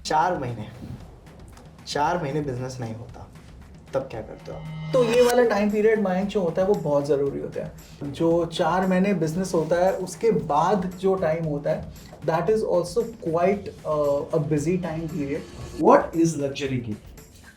4 महीने 4 महीने बिजनेस नहीं होता, तब क्या करते हो आप? तो ये वाला टाइम पीरियड मयंक जो होता है वो बहुत ज़रूरी होता है। जो 4 महीने बिजनेस होता है उसके बाद जो टाइम होता है that is also quite a busy time period. What is luxury की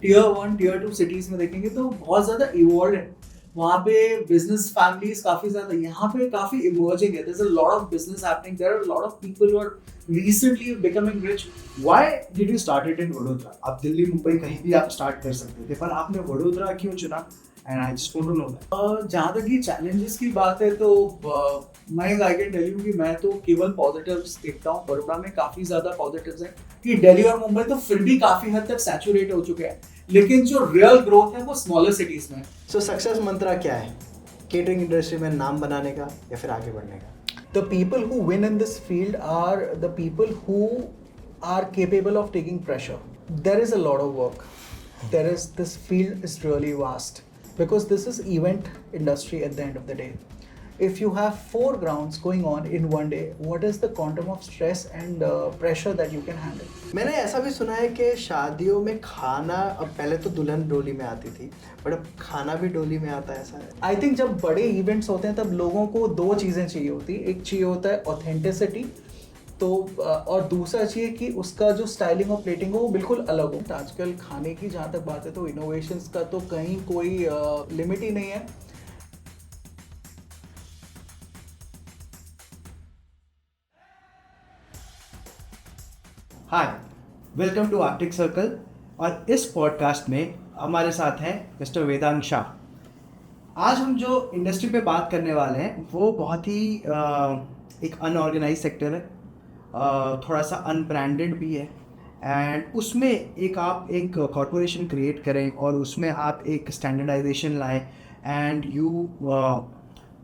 टीयर 1 टीयर 2 सिटीज में देखेंगे तो बहुत ज्यादा इवॉल्व है। वहाँ पे बिजनेस फैमिलीज काफी ज्यादा, यहाँ पे काफी इमर्जिंग है। There is a lot of business happening, there are lot of people who are recently becoming rich. Why did you start it in Vadodara? आप दिल्ली मुंबई कहीं भी आप स्टार्ट कर सकते थे, पर आपने वडोदरा क्यों चुना? And I just want to know that. जहाँ तक ये चैलेंजेस की बात है तो मैं आई कैन टेल यू कि मैं तो केवल पॉजिटिव्स देखता हूँ। बड़ौदा में काफी ज्यादा पॉजिटिव्स हैं कि दिल्ली और मुंबई तो फिर भी काफी हद तक सैचुरेट हो चुके हैं, लेकिन जो रियल ग्रोथ है वो स्मॉलर सिटीज में। सो सक्सेस मंत्रा क्या है केटरिंग इंडस्ट्री में नाम बनाने का या फिर आगे बढ़ने का? The people who win in this field are the people who are capable of taking pressure. There is a lot of work. This field is really vast because this is event industry at the end of the day. If you have 4 grounds going on in one day, what is the quantum of stress and pressure that you can handle? मैंने ऐसा भी सुना है कि शादियों में खाना, अब पहले तो दुल्हन डोली में आती थी बट अब खाना भी डोली में आता है, ऐसा है? आई थिंक जब बड़े इवेंट्स होते हैं तब लोगों को 2 चीज़ें चाहिए होती है। एक चाहिए होता है ऑथेंटिसिटी, तो और दूसरा चाहिए कि उसका जो स्टाइलिंग और प्लेटिंग हो वो बिल्कुल अलग हो। आजकल खाने की जहाँ तक बात है तो इनोवेशंस का तो कहीं कोई लिमिट ही नहीं है। हाय, वेलकम टू आर्टिक सर्कल। और इस पॉडकास्ट में हमारे साथ हैं मिस्टर वेदांग शाह। आज हम जो इंडस्ट्री पे बात करने वाले हैं वो बहुत ही एक अनऑर्गेनाइज सेक्टर है, थोड़ा सा अनब्रांडेड भी है। एंड उसमें आप एक कॉरपोरेशन क्रिएट करें और उसमें आप एक स्टैंडर्डाइजेशन लाएं and you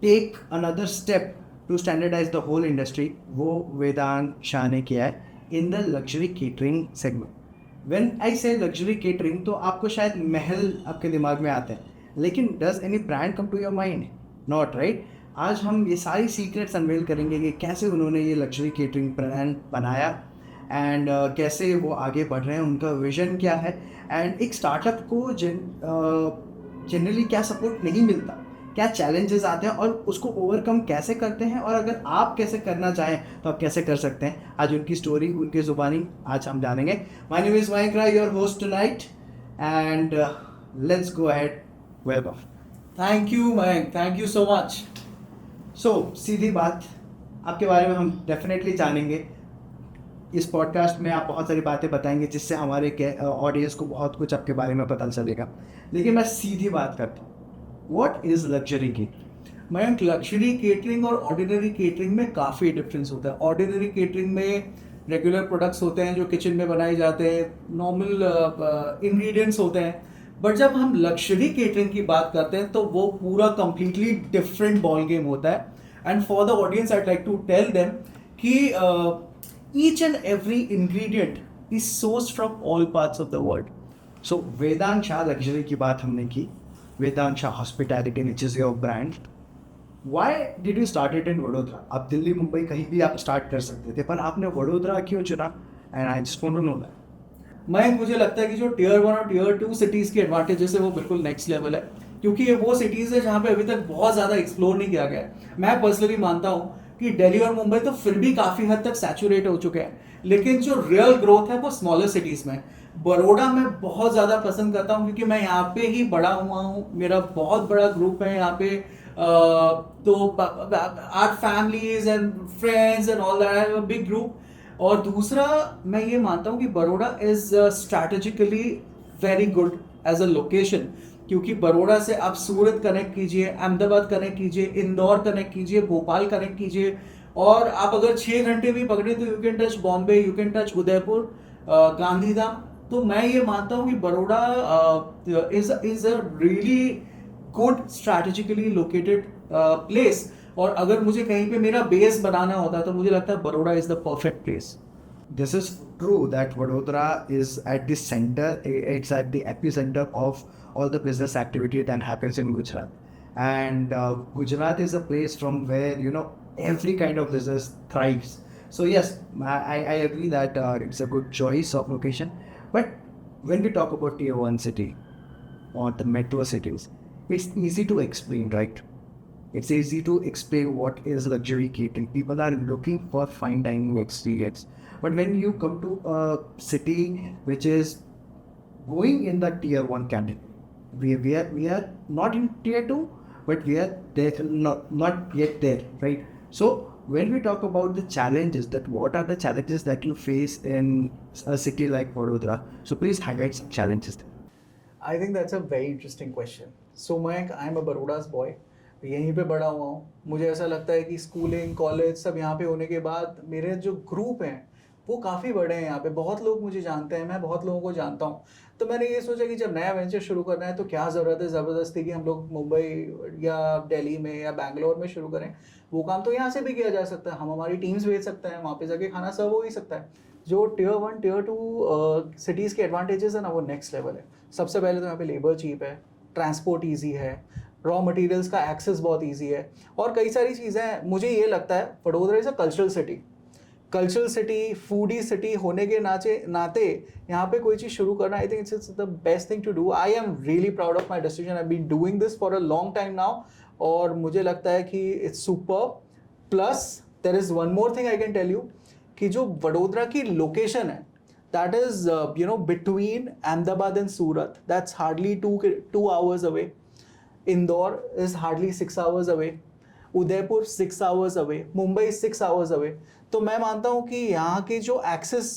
take another step to standardise the whole industry, वो वेदांग शाह ने किया है in the luxury catering segment. When I say luxury catering तो आपको शायद महल आपके दिमाग में आते हैं, लेकिन does any brand come to your mind? Not, right? आज हम ये सारी सीक्रेट्स अनवेल करेंगे कि कैसे उन्होंने ये लग्जरी केटरिंग ब्रांड बनाया एंड कैसे वो आगे बढ़ रहे हैं, उनका विजन क्या है, एंड एक स्टार्टअप को जनरली क्या सपोर्ट नहीं मिलता, क्या चैलेंजेस आते हैं और उसको ओवरकम कैसे करते हैं, और अगर आप कैसे करना चाहें तो आप कैसे कर सकते हैं। आज उनकी स्टोरी, उनकी ज़ुबानी आज हम जानेंगे। My name is Mayank Rai, your host tonight, and let's go ahead. Welcome. Thank you Mayank, thank you so much. So सीधी बात, आपके बारे में हम डेफिनेटली जानेंगे। इस पॉडकास्ट में आप बहुत सारी बातें बताएंगे जिससे हमारे ऑडियंस को बहुत कुछ आपके बारे में पता चलेगा, लेकिन मैं सीधी बात करता हूँ, what is luxury catering? Mayank, luxury catering और ऑर्डिनरी केटरिंग में काफ़ी डिफरेंस होता है। ऑर्डिनरी केटरिंग में रेगुलर प्रोडक्ट्स होते हैं जो किचन में बनाए जाते हैं, नॉर्मल इंग्रेडिएंट्स होते हैं। बट जब हम लग्जरी केटरिंग की बात करते हैं तो वो पूरा कंप्लीटली डिफरेंट बॉल गेम होता है। And for the audience I like to tell them कि each and every ingredient is sourced from all parts of the world. So Vedang Shah luxury की बात हमने की, Vedang Shah hospitality which is your brand. Why did you start it in Vadodara? आप दिल्ली मुंबई कहीं भी आप start कर सकते थे, पर आपने वडोदरा क्यों चुना? And I just want to know that. Mayank, मुझे लगता है कि जो टीयर 1 और टीयर 2 सिटीज़ के एडवांटेजेस है वो बिल्कुल नेक्स्ट लेवल है, क्योंकि ये वो सिटीज़ है जहाँ पे अभी तक बहुत ज़्यादा एक्सप्लोर नहीं किया गया है। मैं पर्सनली मानता हूँ कि दिल्ली और मुंबई तो फिर भी काफ़ी हद तक सैचुरेट हो चुके हैं, लेकिन जो रियल ग्रोथ है वो स्मॉलर सिटीज़ में। बड़ौदा मैं बहुत ज़्यादा पसंद करता हूँ क्योंकि मैं यहाँ पे ही बड़ा हुआ हूँ, मेरा बहुत बड़ा ग्रुप है यहाँ पे, तो are families and friends and all that, big group. और दूसरा मैं ये मानता हूँ कि Baroda is strategically very good as a location, क्योंकि बड़ौदा से आप सूरत कनेक्ट कीजिए, अहमदाबाद कनेक्ट कीजिए, इंदौर कनेक्ट कीजिए, भोपाल कनेक्ट कीजिए, और आप अगर 6 घंटे भी पकड़े तो you can touch Bombay, you can touch Udaipur, Gandhidham. तो मैं ये मानता हूँ कि Baroda is a really good strategically located place, और अगर मुझे कहीं पे मेरा बेस बनाना होता तो मुझे लगता है Baroda is the perfect place. This is true that Vadodara is at the center, it's at the epicenter of all the business activity that happens in Gujarat. And Gujarat is a place from where, every kind of business thrives. So yes, I agree that it's a good choice of location. But when we talk about tier one city or the metro cities, it's easy to explain, right? It's easy to explain what is luxury catering. People are looking for fine dining experience. But when you come to a city which is going in the tier one category, we are not in tier two, but we are there, not yet there, right? So when we talk about the challenges, that what are the challenges that you face in a city like Vadodara? So please highlight some challenges there. I think that's a very interesting question. So Mayank, I am a Baroda's boy. यहीं पे बड़ा हुआ हूँ. मुझे ऐसा लगता है कि स्कूलिंग कॉलेज सब यहाँ पे होने के बाद मेरे जो ग्रुप हैं वो काफ़ी बड़े हैं. यहाँ पे बहुत लोग मुझे जानते हैं, मैं बहुत लोगों को जानता हूँ. तो मैंने ये सोचा कि जब नया वेंचर शुरू करना है तो क्या ज़रूरत है ज़बरदस्ती कि हम लोग मुंबई या दिल्ली में या बैंगलोर में शुरू करें. वो काम तो यहाँ से भी किया जा सकता है. हम हमारी टीम्स भेज सकते हैं, वहाँ पे जाके खाना सर्व हो ही सकता है. जो tier one tier two cities के एडवांटेजेस है ना, वो नेक्स्ट लेवल है. सबसे पहले तो यहाँ पे लेबर चीप है, ट्रांसपोर्ट ईजी है, रॉ मटेरियल्स का एक्सेस बहुत ईजी है और कई सारी चीज़ें हैं. मुझे ये लगता है Vadodara is a cultural city, foodie city होने के नाते यहाँ पे कोई चीज़ शुरू करना, I think it's the best thing to do. I am really proud of my decision. I been doing this for a long time now और मुझे लगता है कि it's super. Plus there is one more thing I can tell you कि जो वडोदरा की location है, that is between Ahmedabad and Surat, that's hardly 2 hours away. Indore is hardly 6 hours away. Udaipur 6 hours away. Mumbai 6 hours away. तो मैं मानता हूँ कि यहाँ के जो एक्सेस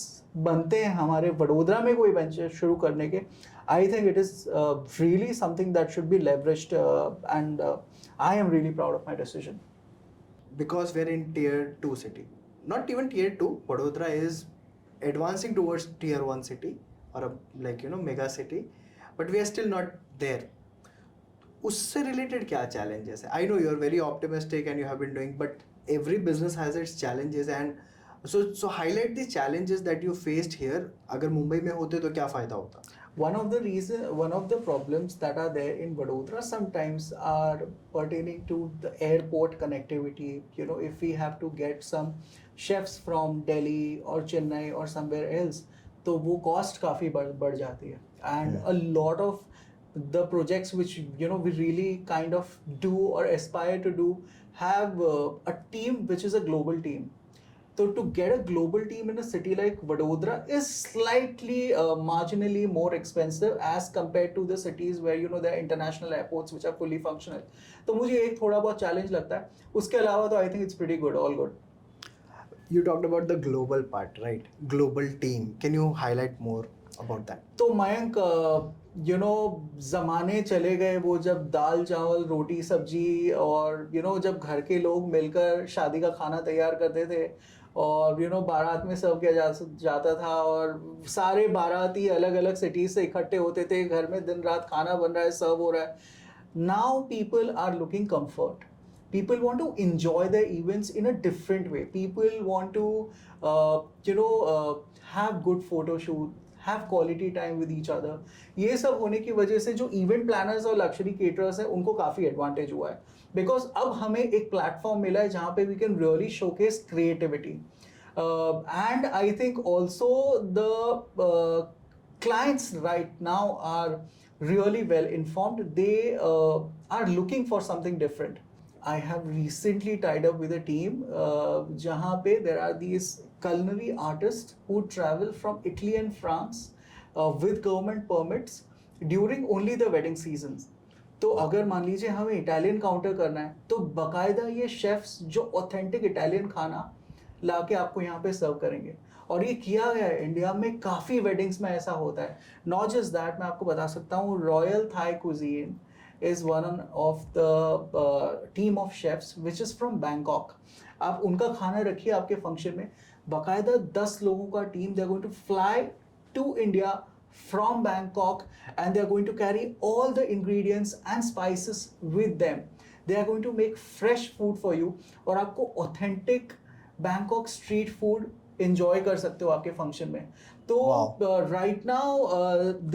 बनते हैं हमारे वडोदरा में कोई वेंचर शुरू करने के, I think it is really something that should B leveraged and I am really proud of my decision. Because we're in tier 2 city, not even tier 2, Vadodara is advancing towards tier 1 city or a mega city, but we are still not there. उससे related क्या challenges है? I know you're very optimistic and you have been doing, but every business has its challenges, and so highlight the challenges that you faced here. अगर मुंबई में होते तो क्या फायदा होता? One of the problems that are there in Vadodara sometimes are pertaining to the airport connectivity. If we have to get some chefs from Delhi or Chennai or somewhere else, तो वो cost काफ़ी बढ़ जाती है. And a lot of the projects which we really kind of do or aspire to do have a team which is a global team. So to get a global team in a city like Vadodara is slightly marginally more expensive as compared to the cities where there are international airports which are fully functional. तो मुझे एक थोड़ा बहुत challenge लगता है. उसके अलावा तो I think it's pretty good, all good. You talked about the global part, right? Global team. Can you highlight more about that? तो मयंक, ज़माने चले गए वो जब दाल चावल रोटी सब्जी और जब घर के लोग मिलकर शादी का खाना तैयार करते थे और बारात में सर्व किया जाता था और सारे बाराती अलग अलग सिटीज से इकट्ठे होते थे, घर में दिन रात खाना बन रहा है, सर्व हो रहा है. Now people are looking comfort. People want to enjoy their events in a different way. People want to have good photo shoot, have quality time with each other. ये सब होने की वजह से जो इवेंट प्लानर्स और लक्जरी केटरर्स हैं उनको काफ़ी एडवांटेज हुआ है. बिकॉज अब हमें एक प्लेटफॉर्म मिला है जहाँ पे we can really showcase creativity. And I think also the clients right now are really well informed. They are looking for something different. I have recently tied up with a team जहाँ पे there are these culinary artists who travel from Italy and France with government permits during only the wedding seasons. तो अगर मान लीजिए हमें Italian counter करना है तो बाकायदा ये शेफ्स जो ऑथेंटिक इटालियन खाना ला के आपको यहाँ पे सर्व करेंगे. और ये किया गया है इंडिया में, काफ़ी वेडिंग्स में ऐसा होता है. नॉट जस्ट दैट, मैं आपको बता सकता हूँ royal Thai cuisine is one of the team of chefs which is from Bangkok. आप उनका खाना रखिए आपके फंक्शन में, बाकायदा 10 लोगों का team, they are going to fly to India from Bangkok and they are going to carry all the ingredients and spices with them. They are going to make fresh food for you और आपको authentic Bangkok street food enjoy कर सकते हो आपके function में. तो right now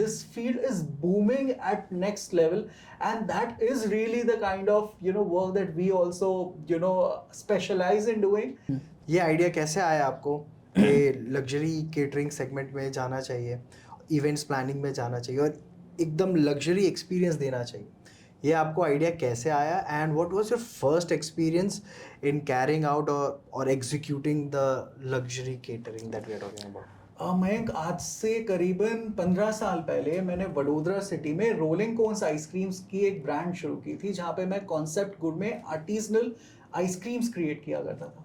this field is booming at next level and that is really the kind of work that we also specialize in doing. ये idea कैसे आया आपको कि लग्जरी केटरिंग सेगमेंट में जाना चाहिए, इवेंट्स प्लानिंग में जाना चाहिए और एकदम लग्जरी एक्सपीरियंस देना चाहिए? ये आपको आइडिया कैसे आया and what was your first experience in carrying out और executing the luxury catering that we are talking about? Mayank, आज से करीबन 15 साल पहले मैंने वडोदरा सिटी में रोलिंग कोन्स आइसक्रीम्स की एक ब्रांड शुरू की थी, जहाँ पे मैं कॉन्सेप्ट गुड में आर्टिजनल आइसक्रीम्स क्रिएट किया करता था।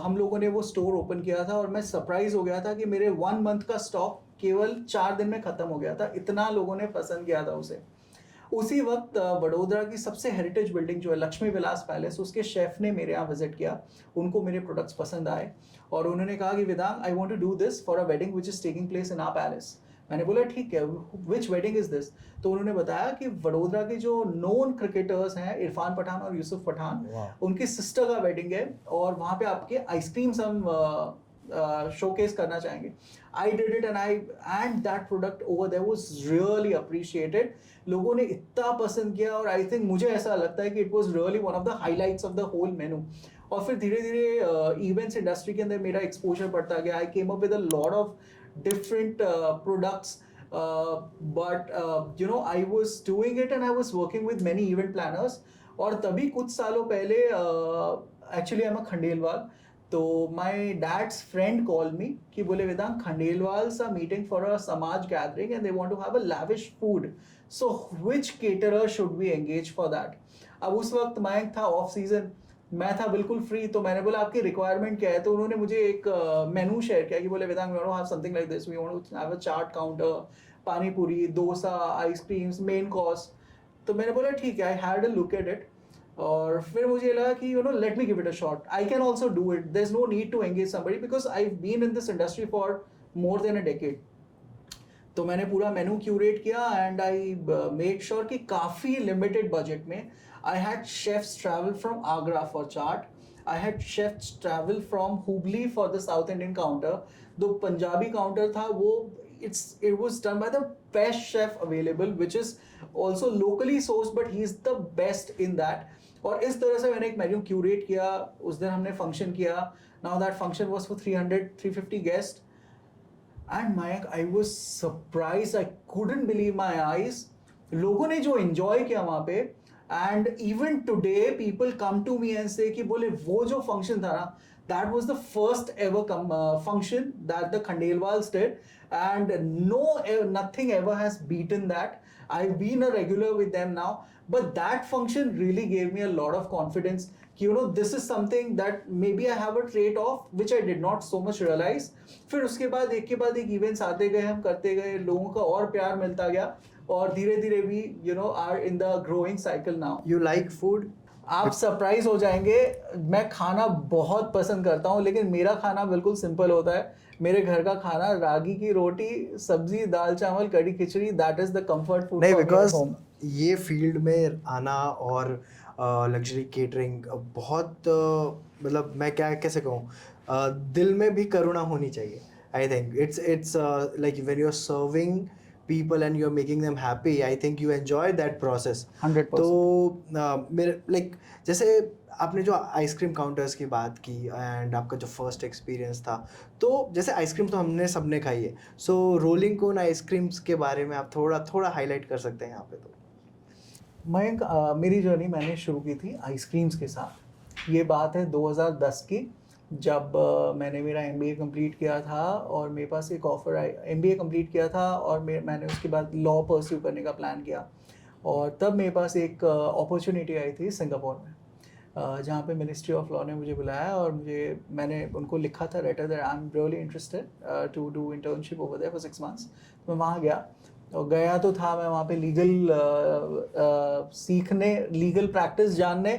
हम लोगों ने वो स्टोर ओपन किया था और मैं सरप्राइज हो गया था कि मेरे 1 मंथ का स्टॉक केवल 4 दिन में ख़त्म हो गया था, इतना लोगों ने पसंद किया था उसे। उसी वक्त वडोदरा की सबसे हेरिटेज बिल्डिंग जो है लक्ष्मी विलास पैलेस, उसके शेफ ने मेरे यहाँ विजिट किया, उनको मेरे प्रोडक्ट्स पसंद आए और उन्होंने कहा कि Vedang, I want to do this for a wedding which is taking place in our palace. मैंने बोला ठीक है, विच वेडिंग इज दिस? तो उन्होंने बताया कि वडोदरा के जो नोन क्रिकेटर्स हैं इरफान पठान और यूसुफ पठान, उनकी सिस्टर का वेडिंग है और वहाँ पे आपके आइसक्रीम्स हम शोकेस करना चाहेंगे। I did it and that product over there was really appreciated. लोगों ने इतना पसंद किया और आई थिंक मुझे ऐसा लगता है कि it was really one of the highlights of the whole menu. और फिर धीरे धीरे इवेंट्स इंडस्ट्री के अंदर मेरा एक्सपोजर बढ़ता गया। I came up with a lot of different products, but you know, I was doing it and I was working with many event planners। और तभी कुछ सालों पहले actually I'm a खंडेलवाल, तो my dad's friend called me कि बोले Vedang, खंडेलवाल्स are meeting for a समाज gathering and they want to have a lavish food, so which caterer should we engage for that? अब उस वक्त मयंक था ऑफ सीजन, मैं था बिल्कुल फ्री, तो मैंने बोला आपकी रिक्वायरमेंट क्या है? तो उन्होंने मुझे एक मेनू शेयर किया कि बोले Vedang, we want to have something like this, we want to have a chaat counter, pani puri, dosa, ice creams, main course. तो मैंने बोला ठीक है, I had a look at it और फिर मुझे लगा कि you know, let me give it a shot, I can also do it, there is no need to engage somebody because I have been in this industry for more than a decade. तो मैंने पूरा menu curate किया and I made sure कि काफ़ी limited budget में I had chefs travel from Agra for chaat, I had chefs travel from Hubli for the south Indian counter. जो Punjabi counter था वो it was done by the best chef available, which is also locally sourced, but he is the best in that। और इस तरह से मैंने एक menu curate किया। उस दिन हमने फंक्शन किया। Now that function was for 350 guest and Mayank, I was surprised, I couldn't believe my eyes. लोगों ने जो एंजॉय किया वहाँ पे, and even today people come to me and say कि बोले वो जो फंक्शन था ना, that was the first ever function that the Khandelwals did, and nothing ever has beaten that। I've been a regular with them now, but that function really gave me a lot of confidence कि you know, this is something that maybe I have a trait of which I did not so much realize। फिर उसके बाद एक के बाद एक events आते गए, हम करते गए, लोगों का और प्यार मिलता गया और धीरे धीरे भी you know are in the growing cycle now। You like food? आप सरप्राइज हो जाएंगे, मैं खाना बहुत पसंद करता हूँ, लेकिन मेरा खाना बिल्कुल सिंपल होता है। मेरे घर का खाना रागी की रोटी, सब्जी, दाल चावल, कड़ी खिचड़ी, that is the comfort food. नहीं, बिकॉज ये फील्ड में आना और लग्जरी केटरिंग बहुत मतलब मैं क्या कैसे कहूँ, दिल में भी करुणा होनी चाहिए। I think it's like when you are serving people and you're making them happy, I think you enjoy that process 100%। तो मेरे लाइक जैसे आपने जो आइसक्रीम काउंटर्स की बात की एंड आपका जो फर्स्ट एक्सपीरियंस था, तो जैसे आइसक्रीम तो हमने सबने खाई है, सो रोलिंग कोन आइसक्रीम्स के बारे में आप थोड़ा हाईलाइट कर सकते हैं यहाँ पे? तो मयंक, मेरी जर्नी मैंने शुरू की थी आइसक्रीम्स के साथ। ये बात है 2010 की, जब मैंने मेरा MBA कंप्लीट किया था और मेरे पास एक ऑफ़र आई। MBA कंप्लीट किया था और मैंने उसके बाद लॉ परस्यू करने का प्लान किया, और तब मेरे पास एक अपॉर्चुनिटी आई थी सिंगापुर में, जहाँ पे मिनिस्ट्री ऑफ लॉ ने मुझे बुलाया और मैंने उनको लिखा था letter that I am really interested to do internship over there for 6 months। मैं वहाँ गया और गया तो था मैं वहाँ पे लीगल सीखने, लीगल प्रैक्टिस जानने,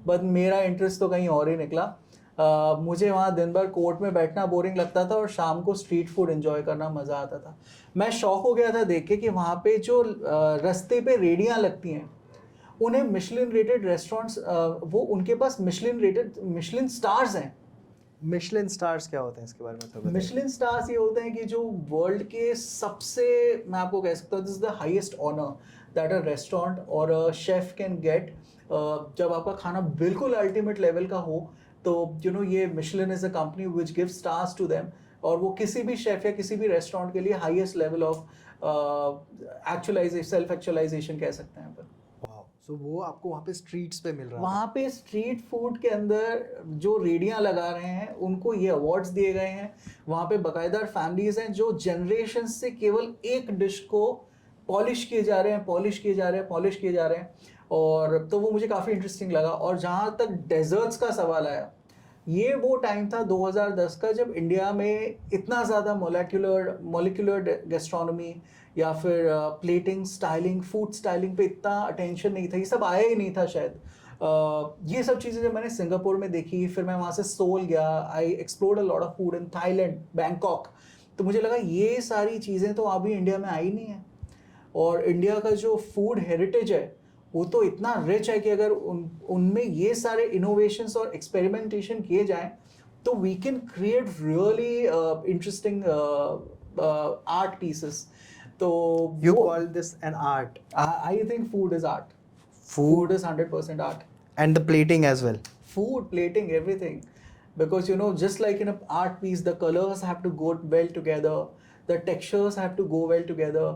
बट मेरा इंटरेस्ट तो कहीं और ही निकला। मुझे वहाँ दिन भर कोर्ट में बैठना बोरिंग लगता था और शाम को स्ट्रीट फूड एंजॉय करना मज़ा आता था। मैं शौक हो गया था देख के कि वहाँ पे जो रास्ते पे रेडियाँ लगती हैं, उन्हें मिशलिन रेटेड रेस्टोरेंट्स, वो उनके पास मिशलिन स्टार्स हैं। मिशलिन स्टार्स क्या होते हैं, इसके बारे में तो बताइए। मिशलिन स्टार्स ये होते हैं कि जो वर्ल्ड के सबसे, मैं आपको कह सकता हूँ, this is the highest honour that a restaurant और अ शेफ कैन गेट। जब आपका खाना बिल्कुल अल्टीमेट लेवल का हो, तो ये Michelin is a company which give stars to them, और वो किसी भी शेफ या किसी भी रेस्टोरेंट के लिए highest level of actualisation, self actualisation कह सकते हैं अपन। सो वो आपको वहाँ पे स्ट्रीट्स पे मिल रहा वहाँ पे स्ट्रीट फूड के अंदर जो रेडियां लगा रहे हैं उनको ये अवार्ड्स दिए गए हैं। वहाँ पे बाकायदा फैमिलीज हैं जो जनरेशन से केवल एक डिश को पॉलिश किए जा रहे हैं, पॉलिश किए जा रहे हैं, पॉलिश किए जा रहे हैं। और तो वो मुझे काफ़ी इंटरेस्टिंग लगा। और जहाँ तक डेजर्ट्स का सवाल आया, ये वो टाइम था 2010 का जब इंडिया में इतना ज़्यादा मोलिकुलर गैस्ट्रोनॉमी या फिर प्लेटिंग, स्टाइलिंग, फूड स्टाइलिंग पे इतना अटेंशन नहीं था, ये सब आया ही नहीं था शायद। ये सब चीज़ें जब मैंने सिंगापुर में देखी, फिर मैं वहाँ से सोल गया, I explored a lot of food in Thailand, Bangkok, तो मुझे लगा ये सारी चीज़ें तो अभी इंडिया में आई नहीं है। और इंडिया का जो फूड हेरिटेज है वो तो इतना रिच है कि अगर उनमें ये सारे इनोवेशंस और एक्सपेरिमेंटेशन किए जाएं तो we can create really interesting art pieces. तो You call this an art, I think food is art, food food is 100% art, and the plating as well. food, plating, everything. Because just like in an art piece, the colors have to go well together, the textures have to go well together.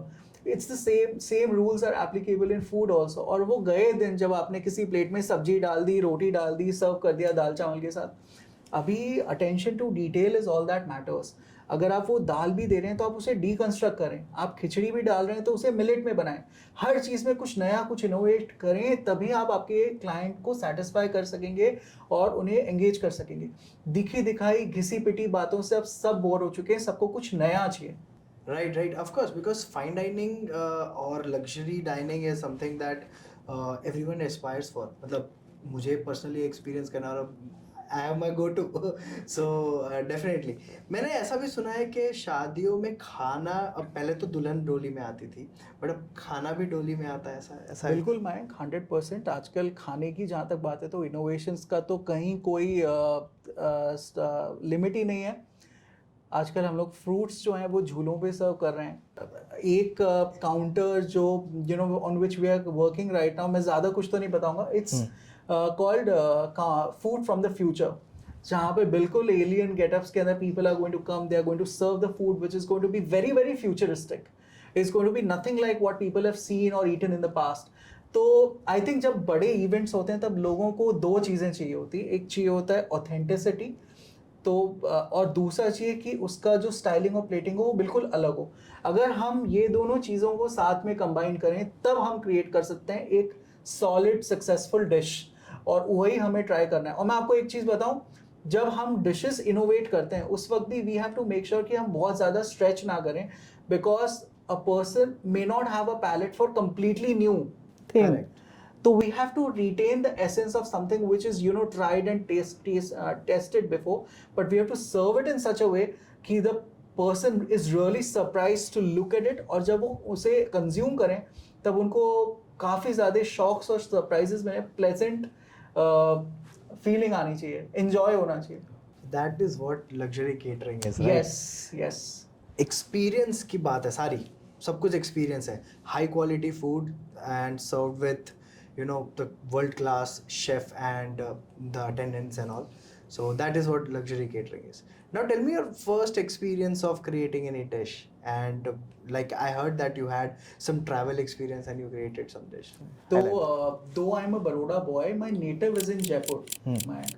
It's the same rules are applicable in food also. और वो गए दिन जब आपने किसी plate में सब्जी डाल दी, रोटी डाल दी, सर्व कर दिया दाल चावल के साथ। अभी attention to detail is all that matters. अगर आप वो दाल भी दे रहे हैं तो आप उसे डीकंस्ट्रक्ट करें, आप खिचड़ी भी डाल रहे हैं तो उसे मिलेट में बनाएं, हर चीज़ में कुछ नया, कुछ इनोवेट करें, तभी आप आपके क्लाइंट को सेटिस्फाई कर सकेंगे और उन्हें एंगेज कर सकेंगे। दिखी दिखाई घिसी पिटी बातों से अब सब बोर हो चुके हैं, सबको कुछ नया चाहिए। Right, right. Of course, because fine dining or luxury dining is something that everyone aspires for. मतलब मुझे personally experience करना, और I am my go-to. So definitely. मैंने ऐसा भी सुना है कि शादियों में खाना, अब पहले तो दुल्हन डोली में आती थी, बट अब खाना भी डोली में आता है, ऐसा है? बिल्कुल मयंक, 100%। आजकल खाने की जहाँ तक बात है तो इनोवेशंस का तो कहीं कोई लिमिट ही नहीं है। आजकल हम लोग फ्रूट्स जो हैं वो झूलों पे सर्व कर रहे हैं। एक काउंटर जो on which we are working right now, मैं ज़्यादा कुछ तो नहीं बताऊंगा, it's called food from the future, जहाँ पे बिल्कुल एलियन गेटअप्स के अंदर people are going to come, they are going to serve the food which is going to be very very futuristic, is going to be nothing like what people have seen और eaten in the past. तो I think जब बड़े events होते हैं तब लोगों को दो चीज़ें चाहिए होती है, एक चाहिए होता है ऑथेंटिसिटी, तो और दूसरा चाहिए कि उसका जो स्टाइलिंग और प्लेटिंग हो वो बिल्कुल अलग हो। अगर हम ये दोनों चीज़ों को साथ में कंबाइन करें तब हम क्रिएट कर सकते हैं एक सॉलिड सक्सेसफुल डिश, और वही हमें ट्राई करना है। और मैं आपको एक चीज़ बताऊं, जब हम डिशेस इनोवेट करते हैं उस वक्त भी we have to make sure कि हम बहुत ज़्यादा स्ट्रेच ना करें, because a person may not have a palate for completely new thing. Correct. So we have to retain the essence of something which is tried and tested before, but we have to serve it in such a way कि the person is really surprised to look at it, और जब वो उसे consume करें तब उनको काफ़ी ज़्यादा शॉक्स और सरप्राइजेस में प्लेजेंट फीलिंग आनी चाहिए, enjoy होना चाहिए। That is what luxury catering is, right? Yes. Experience की बात है सारी, सब कुछ एक्सपीरियंस है। High quality food and serve with the world class chef and the attendants and all, so that is what luxury catering is. Now tell me your first experience of creating any dish, and like I heard that you had some travel experience and you created some dish. Though I'm a Baroda boy, my native is in Jaipur, man.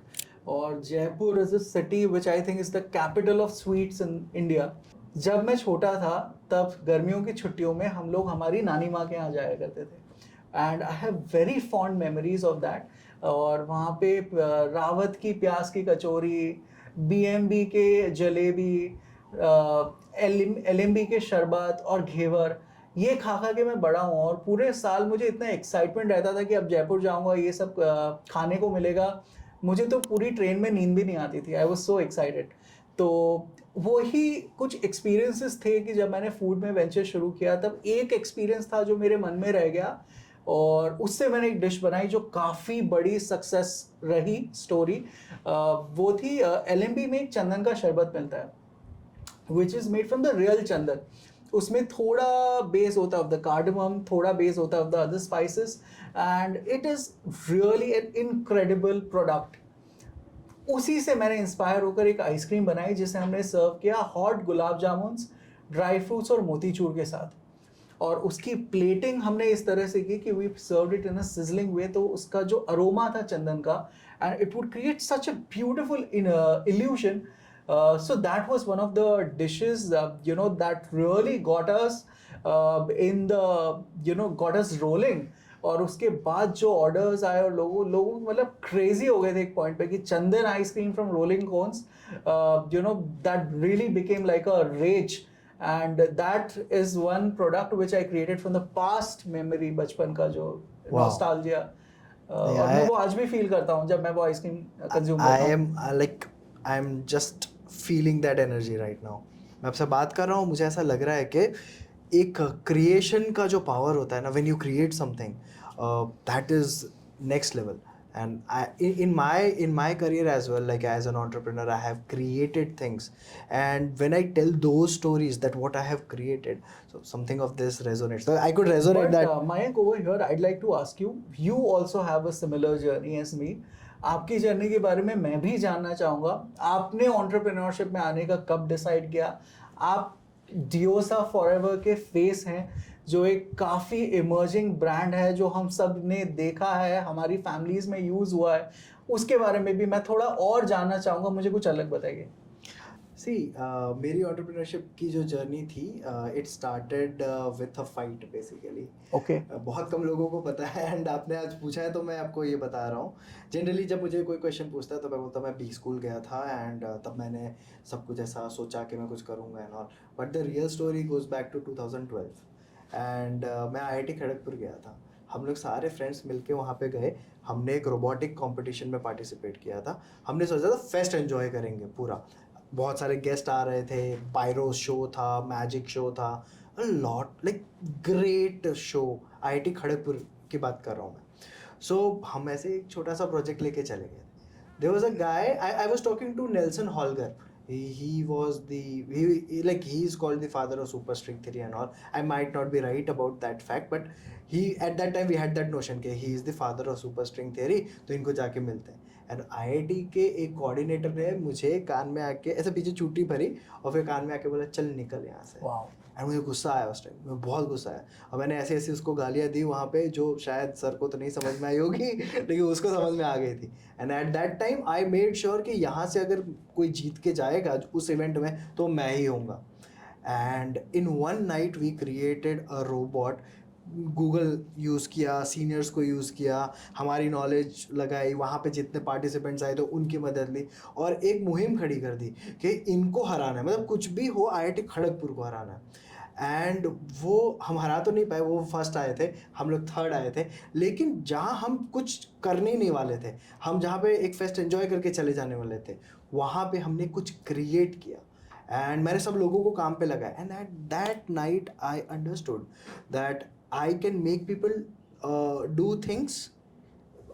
और Jaipur is a city which I think is the capital of sweets in India. जब मैं छोटा था तब गर्मियों की छुट्टियों में हम लोग हमारी नानी माँ के यहाँ जाया करते थे, and I have very fond memories of that. और वहाँ पे रावत की प्याज की कचौरी, BMB के जलेबी, LMB के शरबत और घेवर, ये खा खा के मैं बड़ा हूँ। और पूरे साल मुझे इतना एक्साइटमेंट रहता था कि अब जयपुर जाऊँगा, ये सब खाने को मिलेगा। मुझे तो पूरी ट्रेन में नींद भी नहीं आती थी, आई वॉज सो एक्साइटेड। तो वही कुछ एक्सपीरियंसेस थे कि जब मैंने फूड में वेंचर शुरू किया तब एक एक्सपीरियंस था जो मेरे मन में रह गया, और उससे मैंने एक डिश बनाई जो काफ़ी बड़ी सक्सेस रही स्टोरी। वो थी LMB में एक चंदन का शरबत मिलता है which is made from the real chandan. उसमें थोड़ा बेस होता है ऑफ द कार्डमम, थोड़ा बेस होता है of the other spices, and it is really an incredible product. उसी से मैंने इंस्पायर होकर एक आइसक्रीम बनाई जिसे हमने सर्व किया हॉट गुलाब जामुन्स, ड्राई फ्रूट्स और मोतीचूर के साथ। और उसकी प्लेटिंग हमने इस तरह से की कि we served it in a sizzling way, तो उसका जो अरोमा था चंदन का, and it would create such a beautiful illusion. So that was one of the dishes, that really got us got us rolling. और उसके बाद जो ऑर्डर्स आए और लोगों मतलब क्रेजी हो गए थे एक पॉइंट पे कि chandan ice cream from rolling cones, that really became like a rage. And that is one product which I created from the past memory, बचपन का जो नॉस्टैल्जिया. और मैं वो आज भी फील करता हूँ जब मैं वो आइसक्रीम कंज्यूम करता हूँ. I am just feeling that energy right now. मैं आपसे बात कर रहा हूँ, मुझे ऐसा लग रहा है कि एक क्रिएशन का जो पावर होता है ना, when you create something, that is next level. And in my career as well, like as an entrepreneur, I have created things, and when I tell those stories that what I have created, so something of this resonates. So I could resonate But, that. Mayank, over here, I'd like to ask you. You also have a similar journey as me. आपकी journey के बारे में मैं भी जानना चाहूँगा. आपने entrepreneurship में आने का कब डिसाइड किया? आप डियोसा फॉरएवर के फेस हैं, जो एक काफ़ी इमर्जिंग ब्रांड है जो हम सब ने देखा है, हमारी फैमिलीज में यूज़ हुआ है. उसके बारे में भी मैं थोड़ा और जानना चाहूँगा. मुझे कुछ अलग बताइए. See, मेरी entrepreneurship की जो जर्नी थी, it started with a fight basically. Okay. बहुत कम लोगों को पता है, एंड आपने आज पूछा है तो मैं आपको ये बता रहा हूँ. जनरली जब मुझे कोई क्वेश्चन पूछता है तो मैं बोलता हूँ मैं बी स्कूल गया था, एंड तब मैंने सब कुछ ऐसा सोचा कि मैं कुछ करूँगा and all. But the real story goes back to 2012, and मैं IIT खड़गपुर गया था. हम लोग सारे फ्रेंड्स मिलके वहाँ पे गए. हमने एक रोबोटिक कंपटीशन में पार्टिसिपेट किया था. हमने सोचा था फेस्ट एंजॉय करेंगे पूरा. बहुत सारे गेस्ट आ रहे थे, पायरो शो था, मैजिक शो था, lot like great show. IIT Kharagpur की बात कर रहा हूँ मैं. सो हम ऐसे एक छोटा सा प्रोजेक्ट लेके चले गए. There was a guy, I was talking to Nelson Holger. He was he is called the father of Super String Theory and all. I might not be right about that fact, but he at that time we had that notion कि he is the father of Super String Theory, तो इनको जाके मिलते हैं. And IIT के एक coordinator ने मुझे कान में आके ऐसे पीछे चूटी भरी और फिर कान में आके बोला चल निकल यहाँ से. एंड मुझे गुस्सा आया उस टाइम, मैं बहुत गुस्सा आया. और मैंने ऐसे ऐसे उसको गालियाँ दी वहाँ पे, जो शायद सर को तो नहीं समझ में आई होगी लेकिन उसको समझ में आ गई थी. And at that time I made sure कि यहाँ से अगर कोई जीत के जाएगा उस इवेंट में तो मैं ही होऊंगा. And in one night we created a robot. Google use किया, सीनियर्स को यूज़ किया, हमारी नॉलेज लगाई, वहाँ पे जितने पार्टिसिपेंट्स आए तो उनकी मदद ली और एक मुहिम खड़ी कर दी कि इनको हराना है, मतलब कुछ भी हो IIT खड़गपुर को हराना है. एंड वो हम हरा तो नहीं पाए, वो फर्स्ट आए थे, हम लोग थर्ड आए थे. लेकिन जहाँ हम कुछ करने ही नहीं वाले थे, हम जहाँ पे एक फेस्ट एंजॉय करके चले जाने वाले थे, वहाँ पे हमने कुछ क्रिएट किया. एंड मैंने सब लोगों को काम पे लगाया. And at that night I understood that I can make people do things.